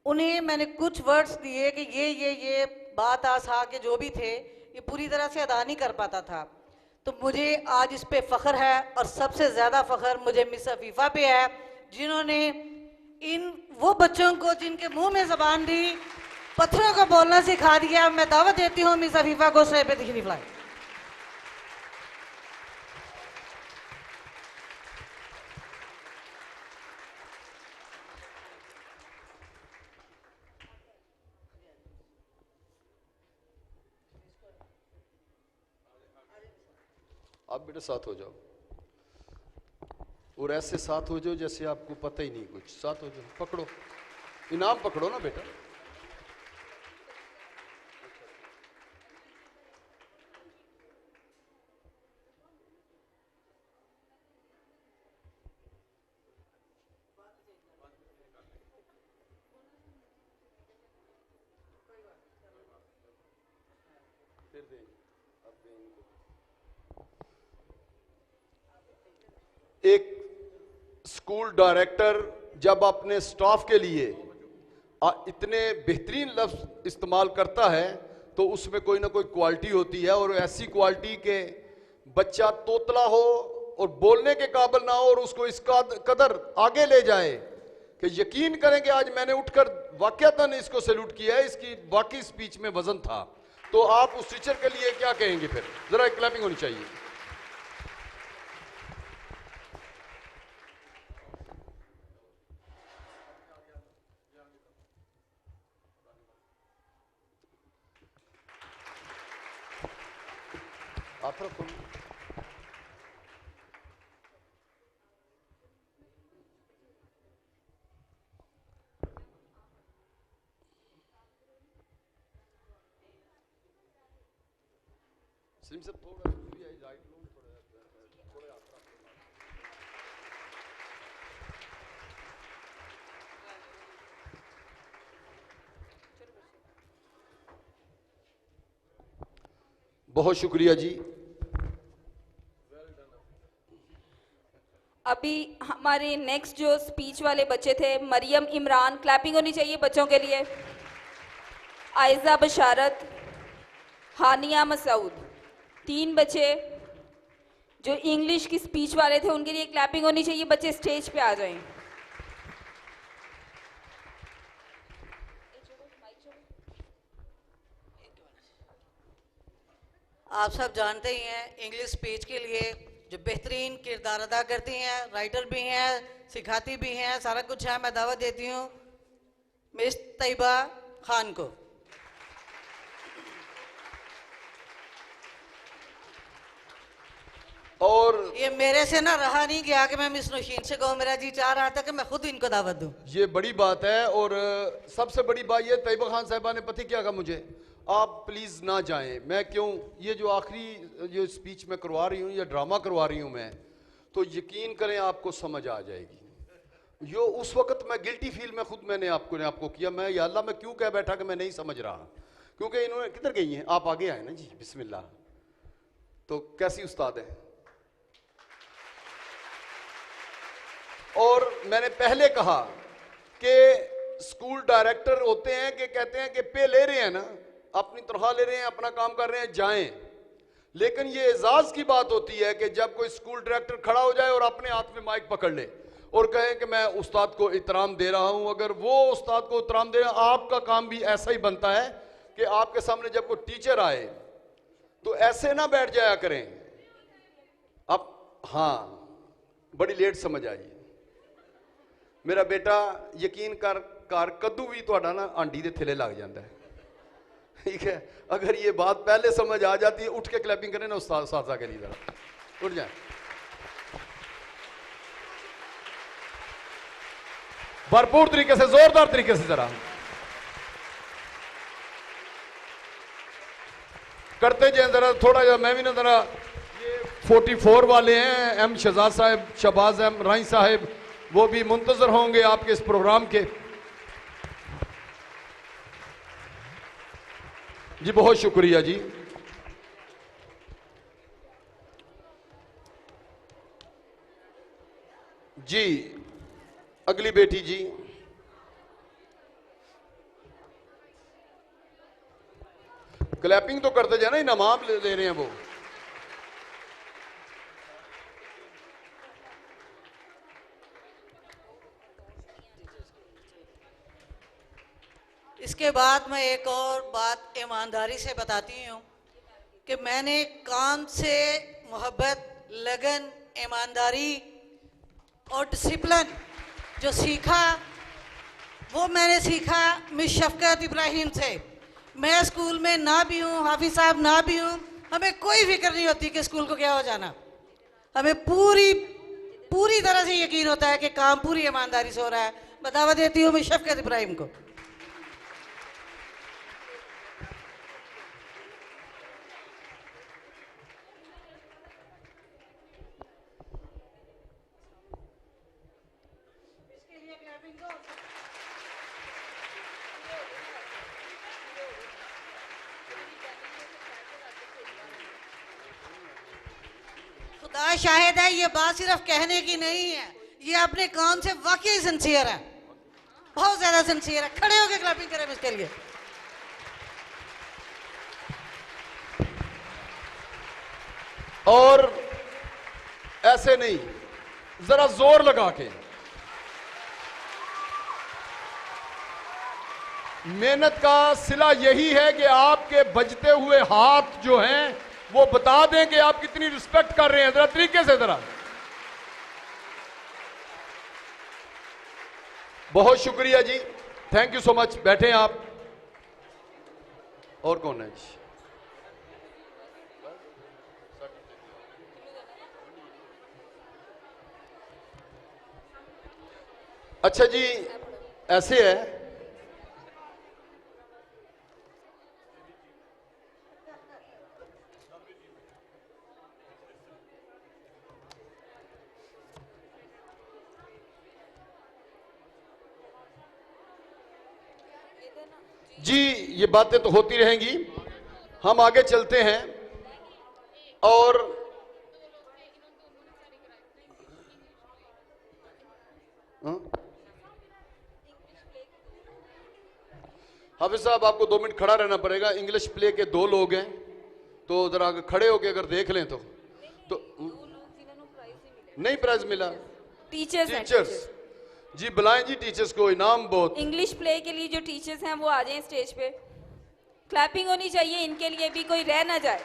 S16: उन्हें मैंने कुछ वर्ड्स दिए कि ये बात आसा के जो भी थे ये पूरी तरह से अदा नहीं कर पाता था। तो मुझे आज इस पे फ़ख्र है, और सबसे ज़्यादा फ़ख्र मुझे मिस अफीफ़ा पे है, जिन्होंने इन वो बच्चों को जिनके मुंह में ज़बान दी, पत्थरों को बोलना सिखा दिया। मैं दावत देती हूँ मिस अफीफ़ा को स्टेज पे तशरीफ़ लाएं।
S2: आप बेटा साथ हो जाओ, और ऐसे साथ हो जाओ जैसे आपको पता ही नहीं कुछ। साथ हो जाओ, पकड़ो, इनाम पकड़ो ना बेटा। एक स्कूल डायरेक्टर जब अपने स्टाफ के लिए इतने बेहतरीन लफ्ज इस्तेमाल करता है तो उसमें कोई ना कोई क्वालिटी होती है, और ऐसी क्वालिटी के बच्चा तोतला हो और बोलने के काबिल ना हो और उसको इस कदर आगे ले जाए कि यकीन करें कि आज मैंने उठकर वाकयातन इसको सैल्यूट किया है, इसकी वाकई स्पीच में वजन था। तो आप उस टीचर के लिए क्या कहेंगे? फिर जरा क्लैपिंग होनी चाहिए। आप रखो। सिम से थोड़ा राइट लो, थोड़ा बहुत शुक्रिया जी।
S3: अभी हमारे नेक्स्ट जो स्पीच वाले बच्चे थे, मरियम इमरान, क्लैपिंग होनी चाहिए बच्चों के लिए। आयजा बशारत, हानिया मसूद, 3 बच्चे जो इंग्लिश की स्पीच वाले थे, उनके लिए क्लैपिंग होनी चाहिए। बच्चे स्टेज पे आ जाएं।
S16: आप सब जानते ही हैं इंग्लिश स्पीच के लिए जो बेहतरीन किरदार अदा करती हैं, राइटर भी हैं, सिखाती भी हैं, सारा कुछ है। मैं दावत देती हूँ मिस तैयबा खान को।
S2: और
S16: ये मेरे से ना रहा नहीं गया कि मैं मिस नौशीन से कहूँ, मेरा जी चाह रहा था कि मैं खुद इनको दावत दूँ।
S2: ये बड़ी बात है। और सबसे बड़ी बात ये, तैयबा खान साहिबा ने पता क्या कहा मुझे, आप प्लीज़ ना जाएं। मैं क्यों, ये जो आखिरी जो स्पीच मैं करवा रही हूँ या ड्रामा करवा रही हूँ मैं, तो यकीन करें आपको समझ आ जाएगी। यो उस वक्त मैं गिल्टी फील में खुद आपको किया, मैं या अल्लाह मैं क्यों कह बैठा कि मैं नहीं समझ रहा, क्योंकि इन्होंने किधर गई हैं, आप आगे आए ना जी, बिस्मिल्लाह। तो कैसी उस्ताद है। और मैंने पहले कहा कि स्कूल डायरेक्टर होते हैं कि कहते हैं कि पे ले रहे हैं ना, अपनी तनख्वाह ले रहे हैं, अपना काम कर रहे हैं, जाएं। लेकिन ये एजाज की बात होती है कि जब कोई स्कूल डायरेक्टर खड़ा हो जाए और अपने हाथ में माइक पकड़ ले और कहे कि मैं उस्ताद को इतराम दे रहा हूं। अगर वो उस्ताद को इतराम दे रहा, आपका काम भी ऐसा ही बनता है कि आपके सामने जब कोई टीचर आए तो ऐसे ना बैठ जाया करें। अब हाँ, बड़ी लेट समझ आई। मेरा बेटा यकीन कर कद्दू भी थोड़ा ना आंडी दे थले लग जाता है, ठीक है। अगर ये बात पहले समझ आ जाती है, उठ के क्लैपिंग करें ना उस्ताद साजा के लिए, जरा उठ जाए। भरपूर तरीके से, जोरदार तरीके से जरा करते जाए जरा, थोड़ा जरा मैं भी ना जरा। ये 44 वाले हैं, एम शहजाद साहब, शहबाज एम राई साहब, वो भी मुंतजर होंगे आपके इस प्रोग्राम के। जी बहुत शुक्रिया जी। जी अगली बेटी जी। क्लैपिंग तो करते जाए ना, इनाम ले रहे हैं वो।
S16: इसके बाद मैं एक और बात ईमानदारी से बताती हूँ कि मैंने काम से मोहब्बत, लगन, ईमानदारी और डिसिप्लिन जो सीखा, वो मैंने सीखा मिस शफकत इब्राहिम से। मैं स्कूल में ना भी हूँ, हाफिज साहब ना भी हूँ, हमें कोई फिक्र नहीं होती कि स्कूल को क्या हो जाना। हमें पूरी तरह से यकीन होता है कि काम पूरी ईमानदारी से हो रहा है। बतावा देती हूँ मिस शफकत इब्राहिम को। खुदा शाहिद है, ये बात सिर्फ कहने की नहीं है, ये अपने काम से वाकई सिंसियर है, बहुत ज्यादा सिंसियर है। खड़े होकर क्लैपिंग करें इसके लिए।
S2: और ऐसे नहीं, जरा जोर लगा के। मेहनत का सिला यही है कि आपके बजते हुए हाथ जो हैं वो बता दें कि आप कितनी रिस्पेक्ट कर रहे हैं। जरा तरीके से जरा। बहुत शुक्रिया जी, थैंक यू सो मच। बैठे आप। और कौन है जी? अच्छा जी, ऐसे है जी, ये बातें तो होती रहेंगी। हम आगे चलते हैं और हाफिज साहब आपको 2 मिनट खड़ा रहना पड़ेगा। इंग्लिश प्ले के 2 लोग हैं, तो जरा खड़े होके अगर देख लें तो नहीं प्राइज मिला। टीचर्स जी, बुलाएं जी टीचर्स को, इनाम बहुत।
S3: इंग्लिश प्ले के लिए जो टीचर्स हैं वो आ जाएं स्टेज पे। क्लैपिंग होनी चाहिए इनके लिए भी, कोई रह ना जाए।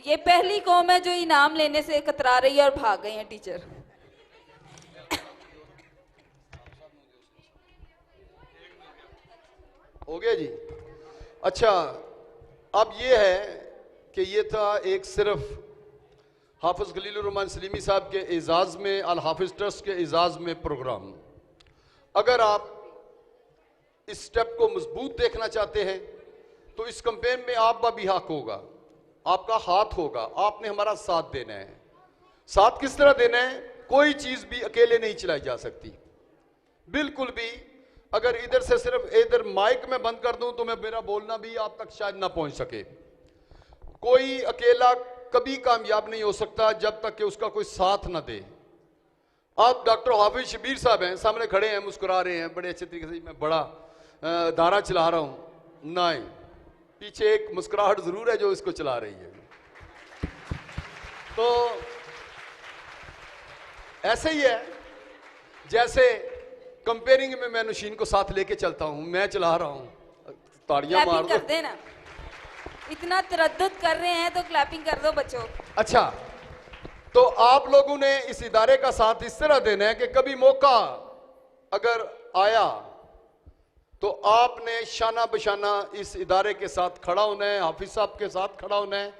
S3: ये पहली कौम है जो इनाम लेने से कतरा रही है और भाग गए हैं टीचर।
S2: हो गया जी। अच्छा, अब ये है कि ये था एक सिर्फ हाफिज खलीलुर रहमान सलीमी साहब के एजाज़ में, अल हाफिज ट्रस्ट के एजाज़ में प्रोग्राम। अगर आप इस स्टेप को मजबूत देखना चाहते हैं तो इस कैंपेन में आपका भी हक होगा, आपका हाथ होगा, आपने हमारा साथ देना है। साथ किस तरह देना है? कोई चीज़ भी अकेले नहीं चलाई जा सकती, बिल्कुल भी। अगर इधर से सिर्फ इधर माइक में बंद कर दूं तो मैं मेरा बोलना भी आप तक शायद ना पहुंच सके। कोई अकेला कभी कामयाब नहीं हो सकता जब तक कि उसका कोई साथ ना दे। आप डॉक्टर हाफिज शबीर साहब हैं, सामने खड़े हैं, मुस्कुरा रहे हैं बड़े अच्छे तरीके से, मैं बड़ा दारा चला रहा हूं, नहीं, पीछे एक मुस्कुराहट जरूर है जो इसको चला रही है। तो ऐसे ही है जैसे कंपेयरिंग में मैं नशीन को साथ लेके चलता हूं, मैं चला रहा हूं, ताड़ियां मार दो।
S3: कर देना, इतना तरद्दुद कर रहे हैं तो क्लैपिंग कर दो बच्चों।
S2: अच्छा, तो आप लोगों ने इस इदारे का साथ इस तरह देना है कि कभी मौका अगर आया तो आपने शाना बशाना इस इदारे के साथ खड़ा होना है, हाफिज साहब के साथ खड़ा होना है,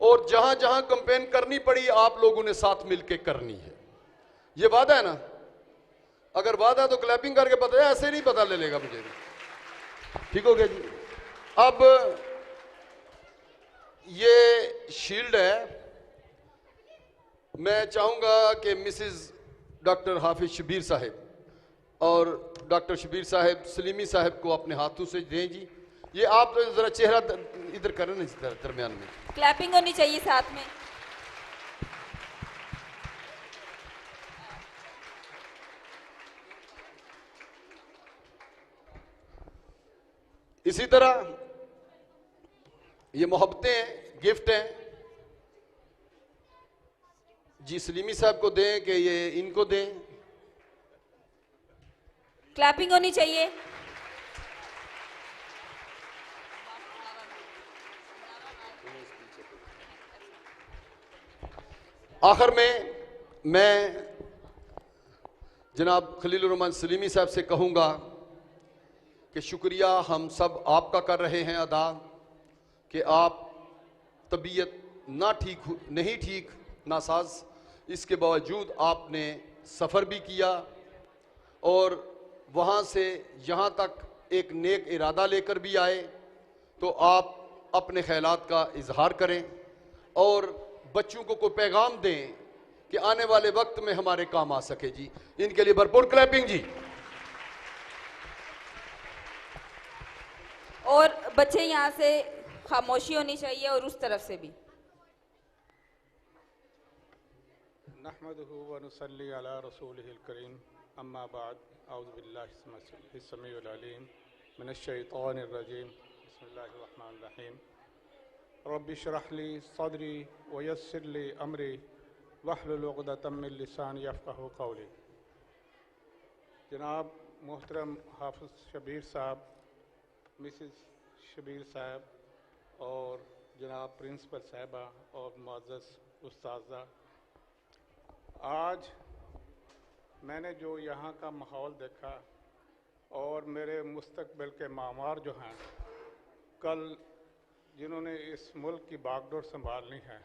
S2: और जहां जहां कंपेन करनी पड़ी आप लोगों ने साथ मिलके करनी है। ये वादा है ना? अगर वादा तो क्लैपिंग करके पता है, ऐसे नहीं पता ले लेगा मुझे। ठीक हो गया जी। अब ये शील्ड है, मैं चाहूंगा कि मिसेस डॉक्टर हाफिज शबीर साहब और डॉक्टर शबीर साहब सलीमी साहब को अपने हाथों से दें जी। ये आप जरा चेहरा इधर करें ना, इस दरमियान में
S3: क्लैपिंग होनी चाहिए साथ में।
S2: इसी तरह ये मोहब्बतें हैं, गिफ्ट हैं जी, सलीमी साहब को दें कि ये इनको दें।
S3: क्लैपिंग होनी चाहिए।
S2: आखिर में मैं जनाब खलीलुर रहमान सलीमी साहब से कहूँगा कि शुक्रिया हम सब आपका कर रहे हैं अदा कि आप तबीयत नहीं ठीक नासाज, इसके बावजूद आपने सफ़र भी किया और वहाँ से यहाँ तक एक नेक इरादा लेकर भी आए। तो आप अपने ख्यालात का इजहार करें और बच्चों को कोई पैगाम दें कि आने वाले वक्त में हमारे काम आ सके जी। इनके लिए भरपूर क्लैपिंग जी।
S3: और बच्चे यहाँ से खामोशी होनी चाहिए और उस तरफ से भी।
S17: नहमदुहु व नुसल्ली अला रसूलिहिल करीम, अम्मा बाद, औज़ु बिल्लाहि समीउल अलीम मिनश शैतानिर रजीम, बिस्मिल्लाहिर रहमानिर रहीम। रब्बि इश्रह ली सदरी व यस्सिर ली अमरी वहलुल उक़दतम मिन लिसानी यफ़क़हू क़ौली। जनाब मोहतरम हाफिज शबीर साहब, मिसेस शबीर साहब और जनाब प्रिंसिपल साहिबा और मुअज़्ज़ज़ उस्ताज़ा, आज मैंने जो यहाँ का माहौल देखा और मेरे मुस्तकबिल के मामार जो हैं, कल जिन्होंने इस मुल्क की बागडोर संभालनी है,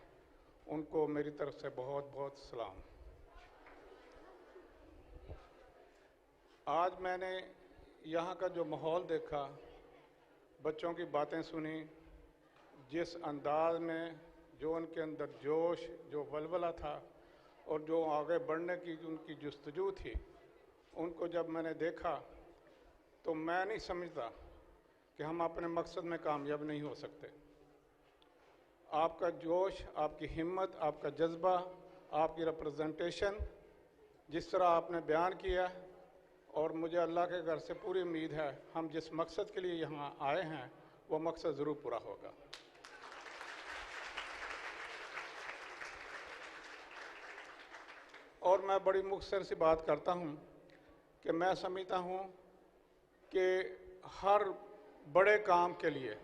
S17: उनको मेरी तरफ से बहुत बहुत सलाम। आज मैंने यहाँ का जो माहौल देखा, बच्चों की बातें सुनी, जिस अंदाज में जो उनके अंदर जोश, जो वलवला था और जो आगे बढ़ने की उनकी जुस्तजू थी, उनको जब मैंने देखा तो मैं नहीं समझता कि हम अपने मकसद में कामयाब नहीं हो सकते। आपका जोश, आपकी हिम्मत, आपका जज्बा, आपकी रिप्रेजेंटेशन, जिस तरह आपने बयान किया, और मुझे अल्लाह के घर से पूरी उम्मीद है हम जिस मकसद के लिए यहाँ आए हैं वो मकसद ज़रूर पूरा होगा। और मैं बड़ी मुख्तसर सी बात करता हूँ कि मैं समझता हूँ कि हर बड़े काम के लिए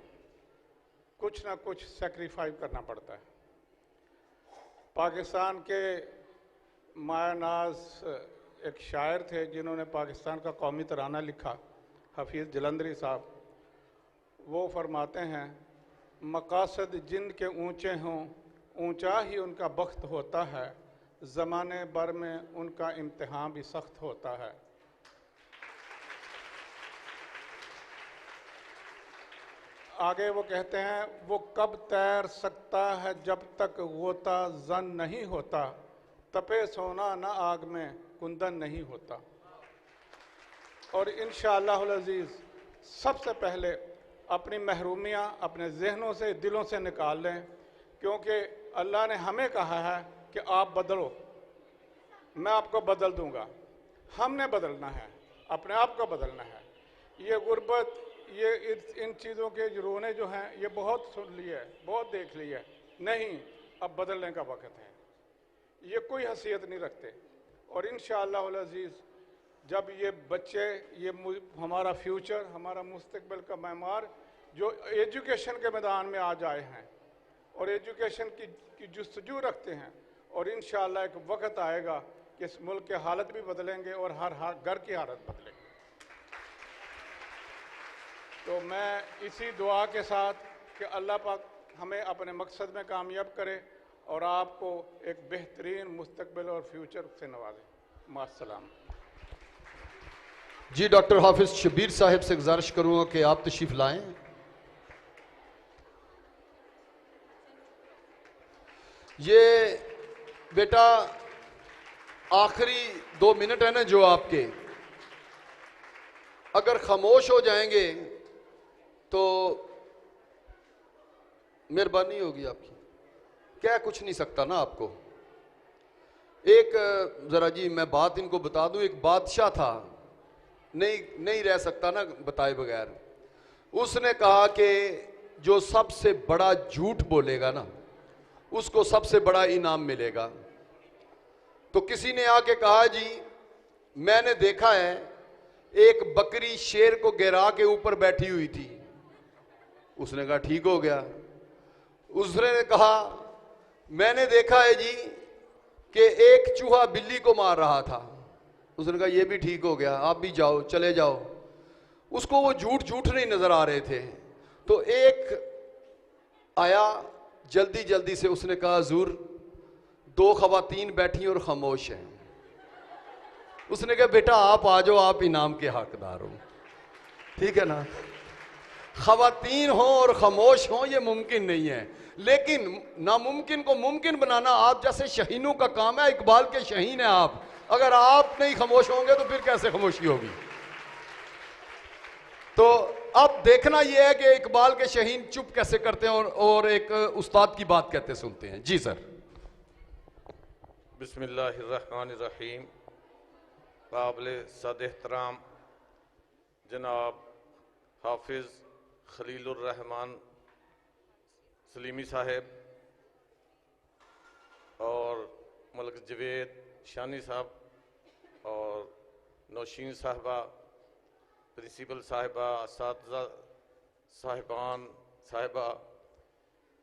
S17: कुछ ना कुछ सेक्रीफाइस करना पड़ता है। पाकिस्तान के मायनाज एक शायर थे जिन्होंने पाकिस्तान का कौमी तराना लिखा, हफीज़ जलंधरी साहब। वो फरमाते हैं, मकासद जिनके ऊंचे हों ऊंचा ही उनका बख्त होता है, ज़माने भर में उनका इम्तिहान भी सख्त होता है। आगे वो कहते हैं, वो कब तैर सकता है जब तक गोता जन नहीं होता, तपे सोना न आग में कुंदन नहीं होता। और इंशाअल्लाहुल अज़ीज़ सबसे पहले अपनी महरूमियाँ अपने जहनों से, दिलों से निकाल लें, क्योंकि अल्लाह ने हमें कहा है कि आप बदलो, मैं आपको बदल दूंगा। हमने बदलना है, अपने आप को बदलना है। ये गुर्बत, ये इन चीज़ों के रोने जो हैं, ये बहुत सुन लिए, बहुत देख लिए, नहीं, अब बदलने का वक्त है। ये कोई हैसियत नहीं रखते। और इंशाअल्लाहुल अज़ीज़ जब ये बच्चे, ये हमारा फ्यूचर, हमारा मुस्तकबिल का मैमार जो एजुकेशन के मैदान में आज आए हैं और एजुकेशन की जुस्तजू रखते हैं, और इंशाअल्लाह एक वक्त आएगा कि इस मुल्क के हालत भी बदलेंगे और हर घर की हालत बदलेंगे। तो मैं इसी दुआ के साथ कि अल्लाह पाक हमें अपने मकसद में कामयाब करे और आपको एक बेहतरीन मुस्तकबिल और फ्यूचर से नवाजे। मास्सलाम।
S2: जी, डॉक्टर हाफिज शबीर साहिब से गुजारिश करूंगा कि आप तशरीफ लाएं। ये बेटा आखिरी 2 मिनट है ना जो आपके, अगर खामोश हो जाएंगे तो मेहरबानी होगी आपकी। क्या कुछ नहीं सकता ना आपको। एक जरा जी मैं बात इनको बता दूं, एक बादशाह था, नहीं रह सकता ना बताए बगैर। उसने कहा कि जो सबसे बड़ा झूठ बोलेगा ना उसको सबसे बड़ा इनाम मिलेगा। तो किसी ने आके कहा, जी मैंने देखा है एक बकरी शेर को गिरा के ऊपर बैठी हुई थी। उसने कहा ठीक हो गया। उसने कहा मैंने देखा है जी कि एक चूहा बिल्ली को मार रहा था। उसने कहा ये भी ठीक हो गया, आप भी जाओ, चले जाओ। उसको वो झूठ नहीं नजर आ रहे थे। तो एक आया जल्दी जल्दी से, उसने कहा हुजूर 2 खवातीन बैठी और खामोश हैं। उसने कहा बेटा आप आ जाओ, आप इनाम के हकदार हो। ठीक है ना, खवातीन हो और खामोश हो ये मुमकिन नहीं है, लेकिन नामुमकिन को मुमकिन बनाना आप जैसे शहीनों का काम है। इकबाल के शहीन है आप, अगर आप नहीं खामोश होंगे तो फिर कैसे खामोशी होगी। तो अब देखना यह है कि इकबाल के शहीन चुप कैसे करते हैं और एक उस्ताद की बात कहते सुनते हैं। जी सर।
S18: बिस्मिल्लाहिर्रहमानिर्रहीम। काबिल सद एहतराम जनाब हाफिज खलीलुर रहमान सलीमी साहब और मलक जवेद शानी साहब और नौशीन साहबा, प्रिंसिपल साहिबा, असातिज़ा साहिबान साहिबा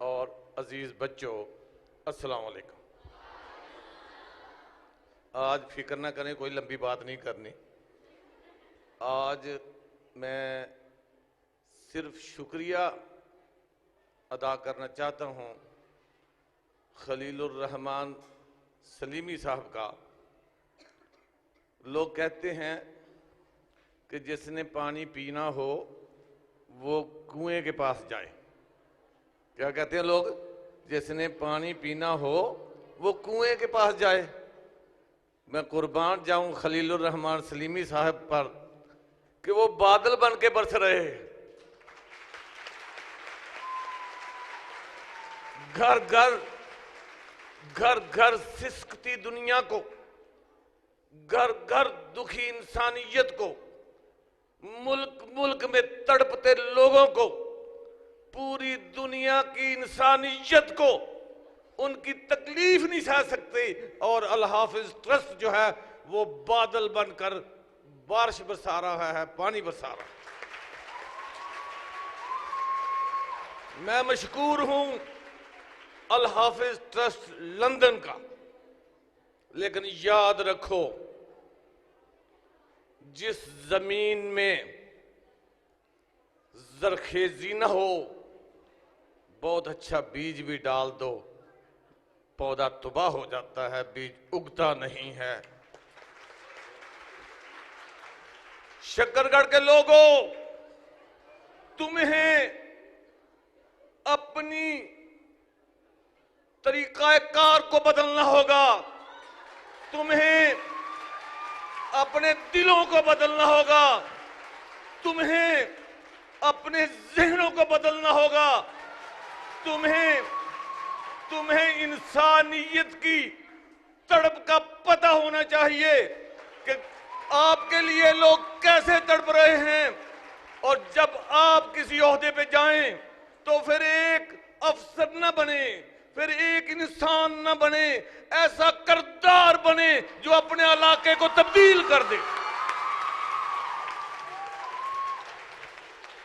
S18: और अज़ीज़ बच्चों, अस्सलाम वालेकुम। आज फिक्र ना करें, कोई लंबी बात नहीं करनी। आज मैं सिर्फ शुक्रिया अदा करना चाहता हूँ खलीलुर रहमान सलीमी साहब का। लोग कहते हैं कि जिसने पानी पीना हो वो कुएं के पास जाए। क्या कहते हैं लोग? जिसने पानी पीना हो वो कुएं के पास जाए। मैं कुर्बान जाऊं खलीलुर रहमान सलीमी साहब पर कि वो बादल बन के बरस रहे। घर घर सिसकती दुनिया को, घर घर दुखी इंसानियत को, मुल्क मुल्क में तड़पते लोगों को, पूरी दुनिया की इंसानियत को उनकी तकलीफ नहीं सह सकती। और अल हाफिज ट्रस्ट जो है वो बादल बनकर बारिश बरसा रहा है, पानी बरसा रहा है। मैं मशकूर हूं अल हाफिज ट्रस्ट लंदन का, लेकिन याद रखो जिस जमीन में जरखेजी न हो, बहुत अच्छा बीज भी डाल दो, पौधा तबाह हो जाता है, बीज उगता नहीं है। शक्करगढ़ के लोगों, तुम्हें अपनी तरीकाए कार को बदलना होगा, तुम्हें अपने दिलों को बदलना होगा, तुम्हें अपने ज़हनों को बदलना होगा, तुम्हें इंसानियत की तड़प का पता होना चाहिए कि आपके लिए लोग कैसे तड़प रहे हैं। और जब आप किसी ओहदे पे जाएं तो फिर एक अफसर न बने, फिर एक इंसान न बने, ऐसा किरदार बने जो अपने इलाके को तब्दील कर दे,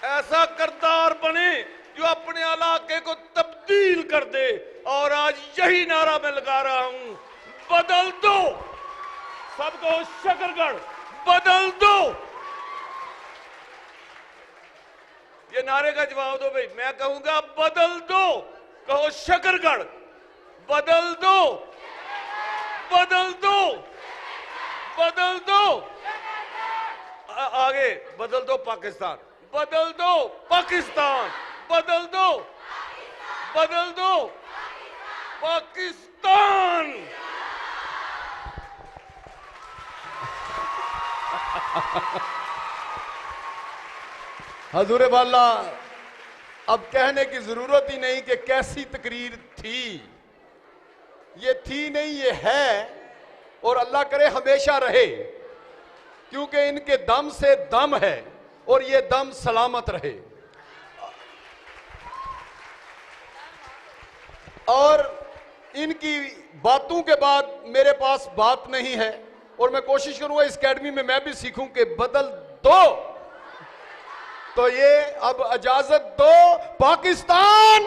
S18: ऐसा किरदार बने जो अपने इलाके को तब्दील कर दे। और आज यही नारा मैं लगा रहा हूं, बदल दो, सबको शकरगढ़ बदल दो। ये नारे का जवाब दो भाई, मैं कहूंगा बदल दो, कहो शकरगढ़, बदल दो, बदल दो, बदल दो। आगे बदल दो पाकिस्तान, बदल दो पाकिस्तान, बदल दो, बदल दो पाकिस्तान।
S2: हजूर वाला, अब कहने की जरूरत ही नहीं कि कैसी तकरीर थी, ये थी नहीं, ये है, और अल्लाह करे हमेशा रहे, क्योंकि इनके दम से दम है और ये दम सलामत रहे। और इनकी बातों के बाद मेरे पास बात नहीं है, और मैं कोशिश करूंगा इस अकेडमी में मैं भी सीखूं कि बदल दो। तो ये अब इजाजत दो पाकिस्तान।